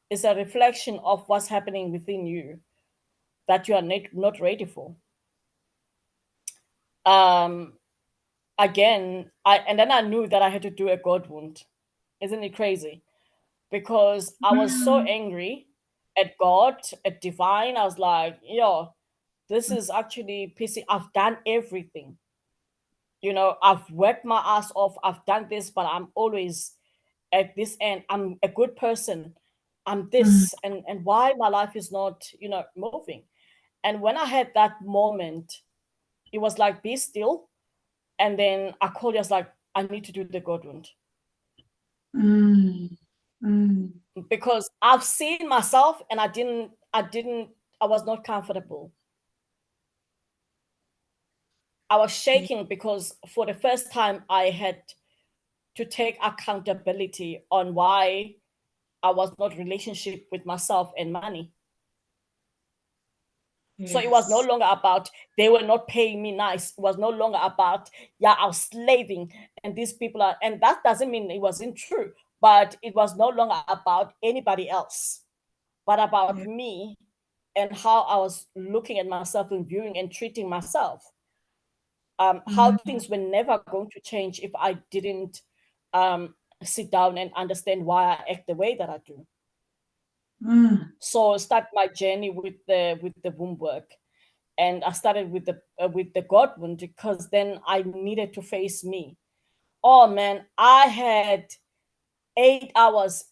It's a reflection of what's happening within you that you are not ready for. Um, Again, and then I knew that I had to do a God wound. Isn't it crazy? Because I was so Mm. angry at God, at divine. I was like, yo, this is actually pissing. I've done everything. I've worked my ass off. I've done this, but I'm always at this end. I'm a good person. I'm Mm. this, and why my life is not, moving. And when I had that moment, it was like, be still. And then I called you, I was like, I need to do the God wound. Mm. because I've seen myself and I was not comfortable. I was shaking because for the first time I had to take accountability on why I was not in relationship with myself and money. Yes. So it was no longer about they were not paying me nice. It was no longer about, yeah, I was slaving and these people are, and that doesn't mean it wasn't true, but it was no longer about anybody else, but about me and how I was looking at myself and viewing and treating myself. How things were never going to change if I didn't sit down and understand why I act the way that I do. So start my journey with the womb work, and I started with the God wound because then I needed to face me. Oh man, I had 8 hours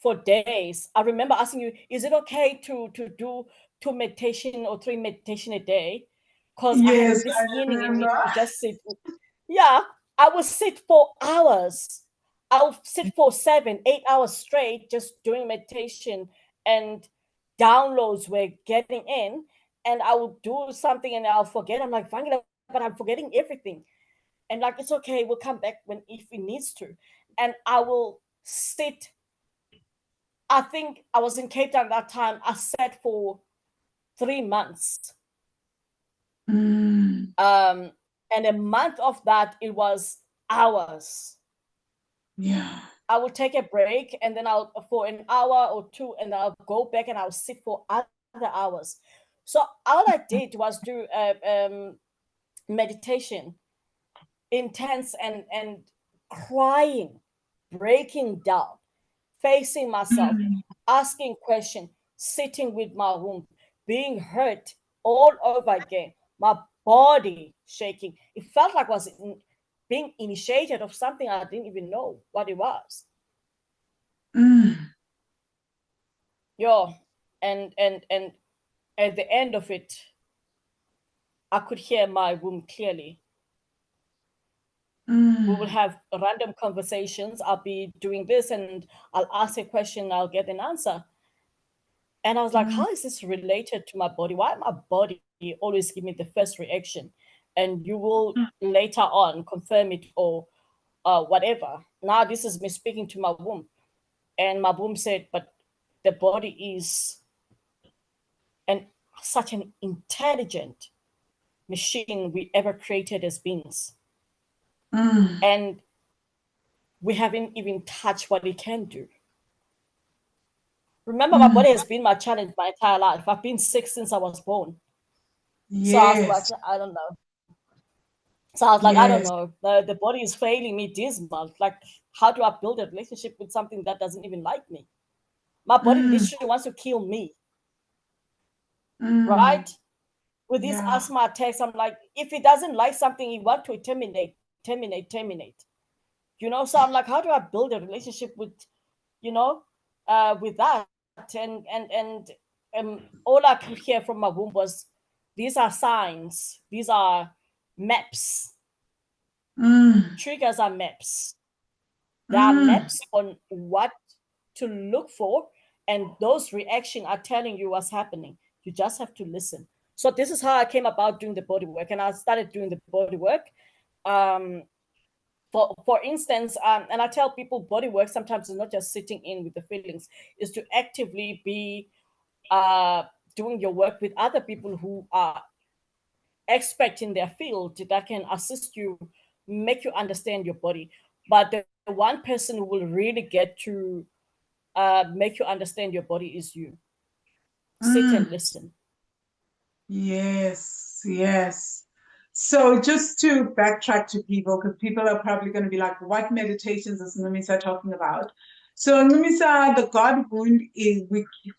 for days. I remember asking you, is it okay to do 2 meditation or 3 meditation a day? Because I had Yes, this I yearning in me remember. to just sit. Yeah, I would sit for hours. I'll sit for 7, 8 hours straight just doing meditation, and downloads were getting in, and I would do something and I'll forget. I'm like, Vangile, but I'm forgetting everything. And like, it's okay, we'll come back when if it needs to. And I will sit. I think I was in Cape Town at that time. I sat for 3 months. And a month of that, it was hours. Yeah. I would take a break and then I'll for an hour or two, and I'll go back and I'll sit for other hours. So all I did was do meditation, intense and crying, breaking down, facing myself, asking questions, sitting with my womb, being hurt all over again, my body shaking. It felt like I was being initiated of something I didn't even know what it was. Yo, and at the end of it, I could hear my womb clearly. We will have random conversations. I'll be doing this and I'll ask a question, I'll get an answer. And I was like, how is this related to my body? Why my body always give me the first reaction? And you will later on confirm it or whatever. Now this is me speaking to my womb. And my womb said, but the body is an such an intelligent machine we ever created as beings. And we haven't even touched what it can do. Remember, my body has been my challenge my entire life. I've been sick since I was born. So I was like, Yes. I don't know. So I was like, I don't Yes. know. The body is failing me this month. Like, how do I build a relationship with something that doesn't even like me? My body literally wants to kill me. Right? With these Yeah. asthma attacks, I'm like, if it doesn't like something, you want to terminate. You know, so I'm like, how do I build a relationship with, you know, with that? And all I could hear from my womb was, these are signs, these are maps. Triggers are maps. There are maps on what to look for, and those reactions are telling you what's happening. You just have to listen. So this is how I came about doing the body work, and I started doing the body work. For instance, and I tell people body work sometimes is not just sitting in with the feelings, is to actively be doing your work with other people who are expert in their field that can assist you, make you understand your body. But the one person who will really get to make you understand your body is you. Sit and listen. Yes, yes. So just to backtrack to people, because people are probably going to be like, what meditations is Ncumisa talking about? So Ncumisa, the God wound is,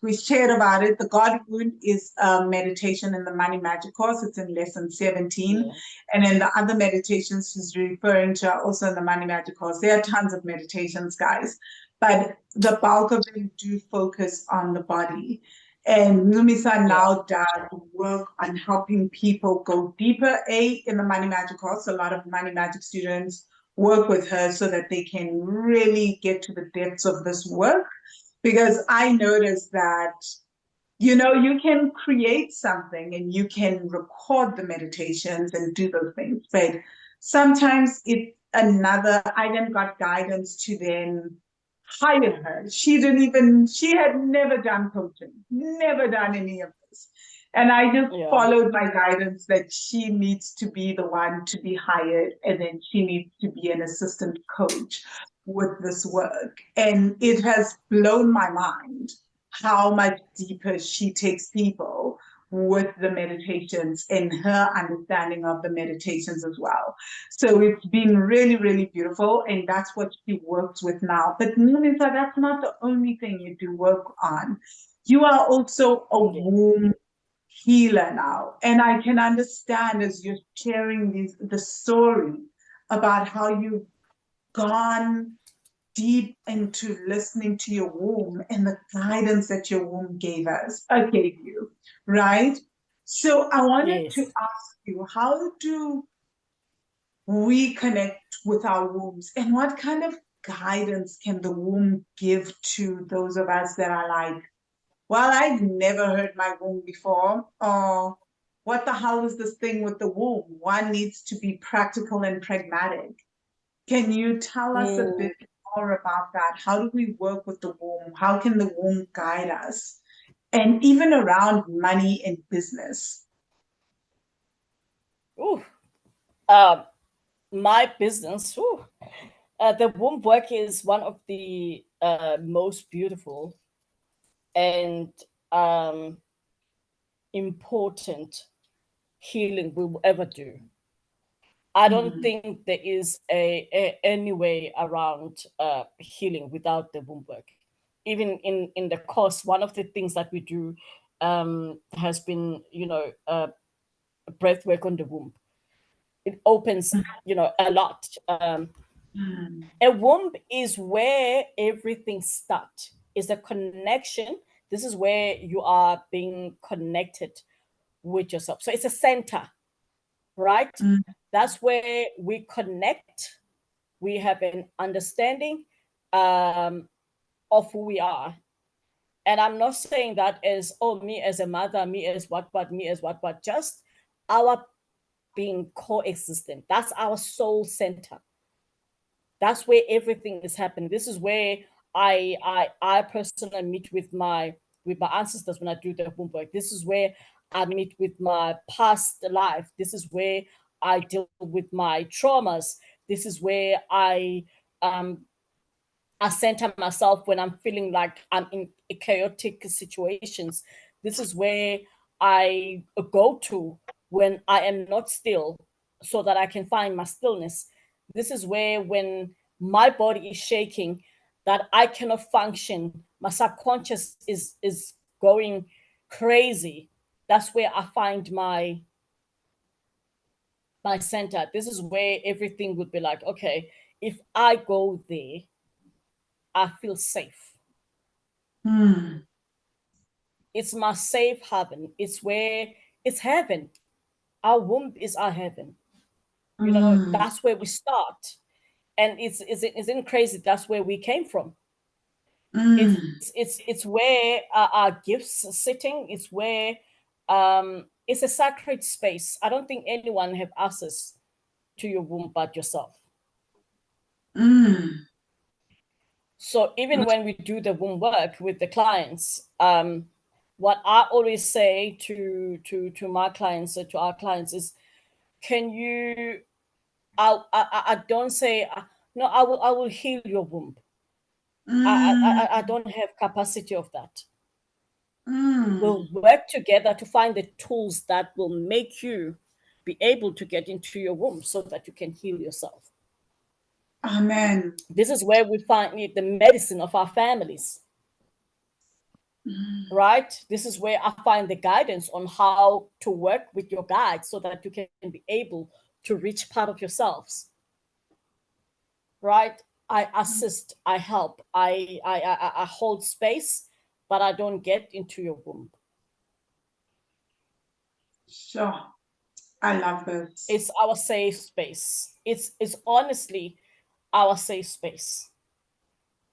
we shared about it. The God wound is a meditation in the Money Magic course. It's in lesson 17. Yeah. And then the other meditations she's referring to are also in the Money Magic course. There are tons of meditations, guys, but the bulk of them do focus on the body. And Ncumisa Yeah. now does work on helping people go deeper, in the Money Magic course. A lot of Money Magic students work with her so that they can really get to the depths of this work. Because I noticed that, you can create something and you can record the meditations and do those things, but sometimes I then got guidance to then hire her. She had never done coaching, never done any of this. And I just Yeah. followed my guidance that she needs to be the one to be hired, and then she needs to be an assistant coach with this work. And it has blown my mind how much deeper she takes people with the meditations and her understanding of the meditations as well. So it's been really, really beautiful. And that's what she works with now. But Ncumisa, that's not the only thing you do work on. You are also a womb healer now. And I can understand as you're sharing the story about how you've gone deep into listening to your womb and the guidance that your womb gave you, right? So I wanted to Yes. ask you, how do we connect with our wombs, and what kind of guidance can the womb give to those of us that are like, well, I've never heard my womb before, or what the hell is this thing with the womb? One needs to be practical and pragmatic. Can you tell us a bit more about that? How do we work with the womb? How can the womb guide us? And even around money and business. Ooh. My business, the womb work is one of the most beautiful and important healing we will ever do. I don't think there is any way around healing without the womb work. Even in the course, one of the things that we do has been, breath work on the womb. It opens, a lot. A womb is where everything starts. Is a connection. This is where you are being connected with yourself. So it's a center, right? That's where we connect. We have an understanding of who we are. And I'm not saying that as, oh, me as a mother, me as what, but me as what, but just our being coexistent. That's our soul center. That's where everything is happening. This is where I personally meet with my ancestors when I do the womb work. This is where I meet with my past life. This is where I deal with my traumas. This is where I center myself when I'm feeling like I'm in chaotic situations. This is where I go to when I am not still so that I can find my stillness. This is where when my body is shaking, that I cannot function, my subconscious is going crazy. That's where I find my center. This is where everything would be like, okay, if I go there, I feel safe. Mm. It's my safe haven. It's heaven. Our womb is our heaven. Mm. That's where we start. And isn't crazy? That's where we came from. It's Mm. it's where our gifts are sitting. It's where it's a sacred space. I don't think anyone have access to your womb but yourself. Mm. So even when we do the womb work with the clients, what I always say to my clients, to our clients is, can you? I don't say no. I will heal your womb. Mm. I don't have capacity of that. Mm. We'll work together to find the tools that will make you be able to get into your womb so that you can heal yourself. Amen. This is where we find the medicine of our families, right? This is where I find the guidance on how to work with your guides so that you can be able to reach part of yourselves, right? I assist, I help, I hold space, but I don't get into your womb. Sure. I love this. It's our safe space. It's honestly our safe space,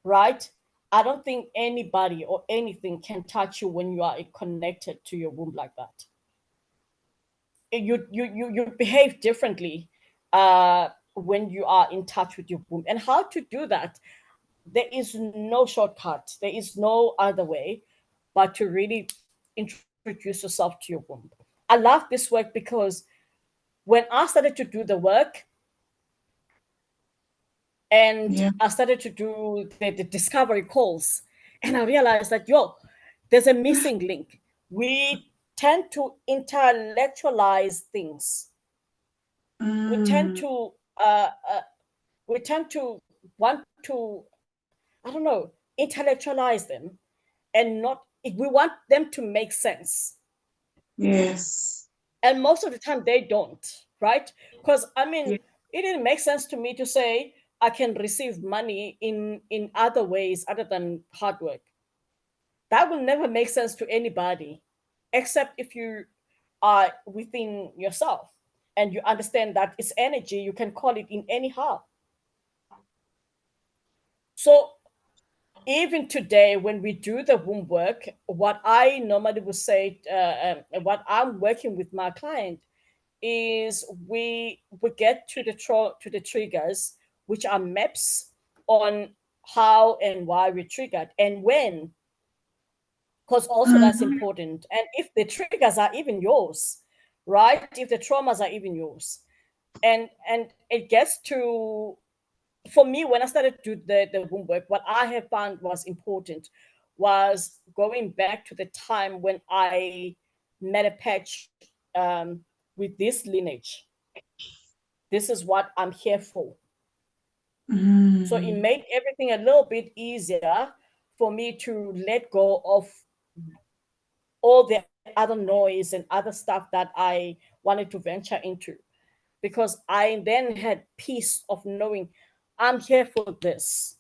right? I don't think anybody or anything can touch you when you are connected to your womb like that. You behave differently when you are in touch with your womb. And how to do that? There is no shortcut. There is no other way but to really introduce yourself to your womb. I love this work because when I started to do the work and Yeah. I started to do the discovery calls, and I realized that, there's a missing link. We tend to intellectualize things. We tend Mm. to we tend to want to, I don't know, intellectualize them, and not, we want them to make sense. Yes. And most of the time they don't, right? Because I Yeah. mean, it didn't make sense to me to say I can receive money in other ways other than hard work. That will never make sense to anybody, except if you are within yourself and you understand that it's energy. You can call it in anyhow. So even today, when we do the womb work, what I normally would say, what I'm working with my client is, we get to to the triggers, which are maps on how and why we're triggered and when, because also that's Mhm. important. And if the triggers are even yours, right? If the traumas are even yours, and it gets to, for me, when I started to do the womb work, what I have found was important was going back to the time when I met a patch with this lineage. This is what I'm here for. So it Mm. made everything a little bit easier for me to let go of all the other noise and other stuff that I wanted to venture into, because I then had peace of knowing I'm here for this,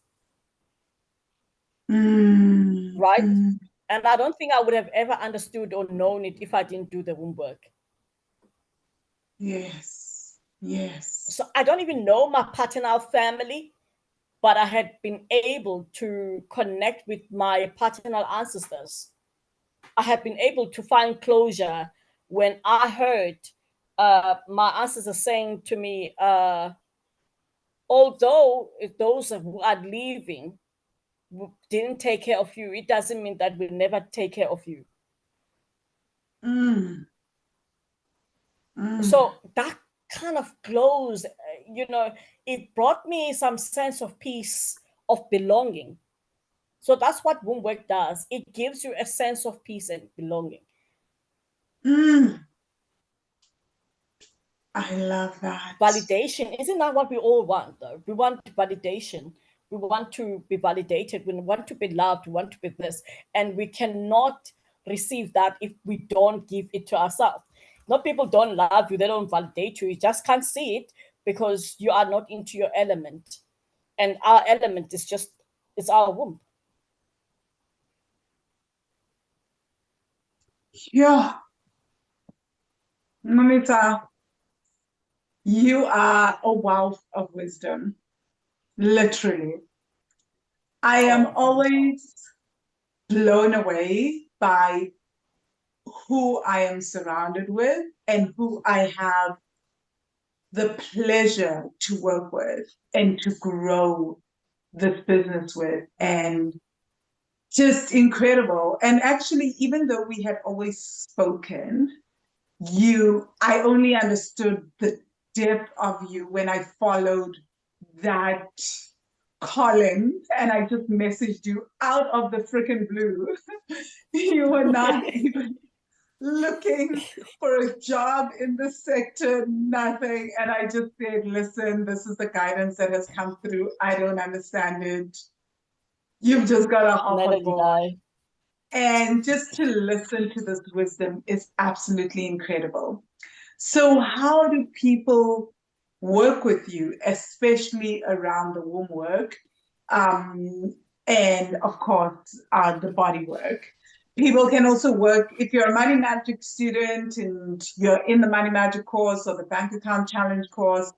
Mm. right? Mm. And I don't think I would have ever understood or known it if I didn't do the womb work. Yes. Yes. So I don't even know my paternal family, but I had been able to connect with my paternal ancestors. I had been able to find closure when I heard my ancestors saying to me, although those who are leaving didn't take care of you, it doesn't mean that we'll never take care of you. Mm. Mm. So that kind of close, it brought me some sense of peace, of belonging. So that's what womb work does. It gives you a sense of peace and belonging. Mm. I love that. Validation, isn't that what we all want, though? We want validation. We want to be validated. We want to be loved. We want to be this. And we cannot receive that if we don't give it to ourselves. Not people don't love you, they don't validate you. You just can't see it because you are not into your element. And our element is just, it's our womb. Yeah. Ncumisa, you are a wealth of wisdom. Literally. I am Oh, Vangile. always blown away by who I am surrounded with and who I have the pleasure to work with and to grow this business with. And just incredible. And actually, even though we had always spoken, I only understood the depth of you when I followed that calling and I just messaged you out of the freaking blue. You were not even looking for a job in the sector, nothing. And I just said, listen, this is the guidance that has come through. I don't understand it. You've just got to hop Neither on did board. I. And just to listen to this wisdom is absolutely incredible. So, how do people work with you, especially around the womb work? And of course, the body work. People can also work if you're a money magic student and you're in the money magic course or the bank account challenge course.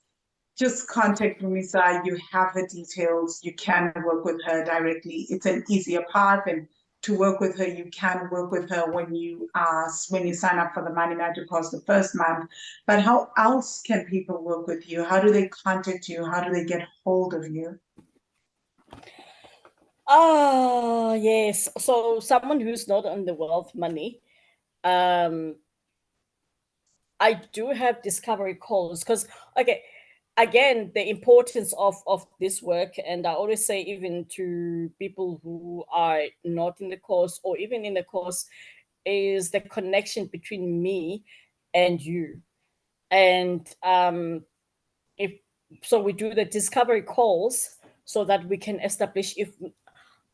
just contact Ncumisa. You have her details. You can work with her directly. It's an easier path, and to work with her, you can work with her when you sign up for the Money Magic course the first month. But how else can people work with you? How do they contact you? How do they get hold of you? Yes. So someone who's not on the wealth money, um, I do have discovery calls because, okay, again, the importance of this work, and I always say, even to people who are not in the course or even in the course, is the connection between me and you. And if so, we do the discovery calls so that we can establish if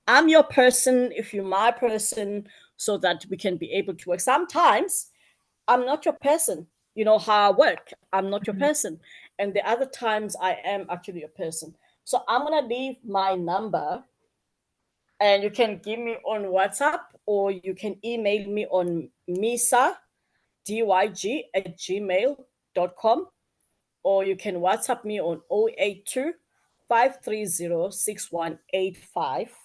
I'm your person, if you're my person, so that we can be able to work. Sometimes I'm not your person. You know how I work. I'm not your person. And the other times I am actually your person. So I'm going to leave my number, and you can give me on WhatsApp, or you can email me on misa, dyg@gmail.com, or you can WhatsApp me on 082 530 6185,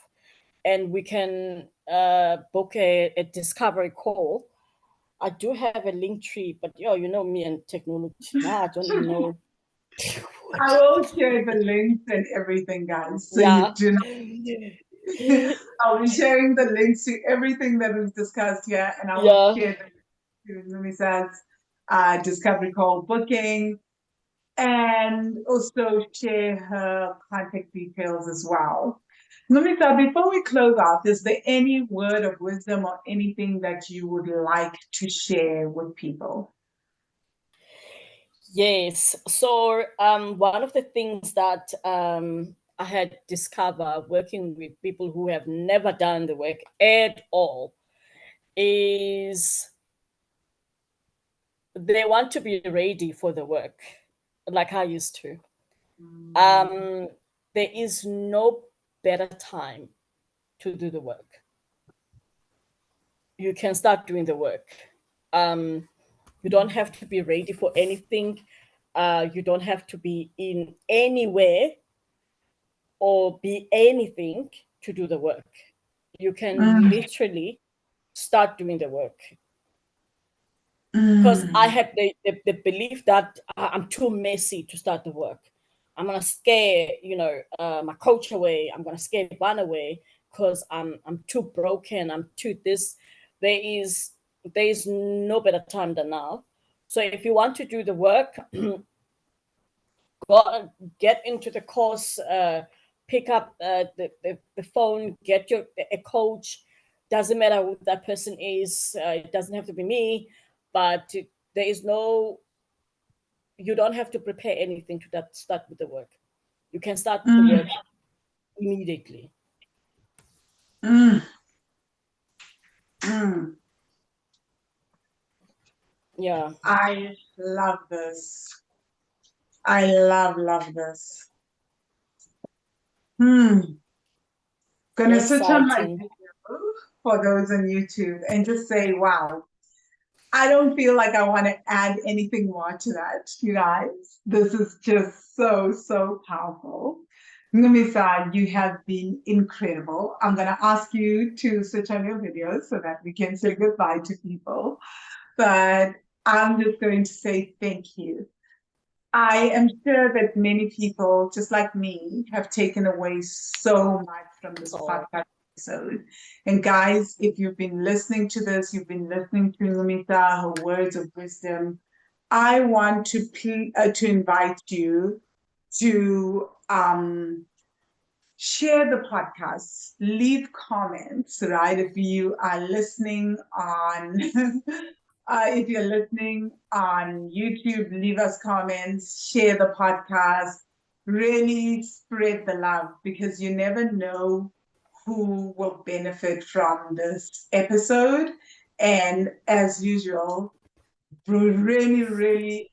and we can book a discovery call. I do have a link tree, but you know me and technology. Now I don't know. I will share the links and everything, guys, so you Yeah. do not. I'll be sharing the links to everything that we've discussed here, and I will Yeah. share the Ncumisa discovery call booking, and also share her contact details as well. Ncumisa, before we close out, is there any word of wisdom or anything that you would like to share with people? Yes. So one of the things that I had discovered working with people who have never done the work at all is they want to be ready for the work, like I used to. Um, there is no better time to do the work. You can start doing the work. You don't have to be ready for anything. You don't have to be in anywhere or be anything to do the work. You can Mm, literally start doing the work. Because I mm, had the belief that I'm too messy to start the work. I'm gonna scare, my coach away. I'm gonna scare Ban away because I'm too broken. I'm too this. There is there is no better time than now. So if you want to do the work, go get into the course. Pick up the phone. Get a coach. Doesn't matter who that person is. It doesn't have to be me, but there is no, you don't have to prepare anything to that start with the work. You can start the mm, work immediately. mm, mm. Yeah. I love this. I love this. Gonna switch on my Exciting. video for those on YouTube and just say, wow, I don't feel like I want to add anything more to that, you guys. This is just so powerful. Ncumisa, you have been incredible. I'm gonna ask you to switch on your video so that we can say goodbye to people. But I'm just going to say thank you. I am sure that many people, just like me, have taken away so much from this Oh, podcast episode. And guys, if you've been listening to this, you've been listening to Ncumisa, her words of wisdom, I want to invite you to share the podcast, leave comments, right? If you are listening on if you're listening on YouTube, leave us comments, share the podcast, really spread the love, because you never know who will benefit from this episode. And as usual, I really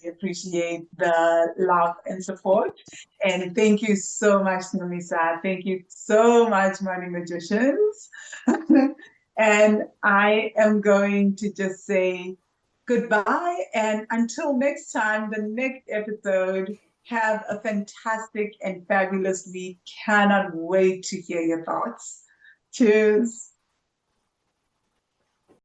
appreciate the love and support. And thank you so much, Ncumisa. Thank you so much, Money Magicians. And I am going to just say Goodbye. And until next time, the next episode, have a fantastic and fabulous week. Cannot wait to hear your thoughts. Cheers.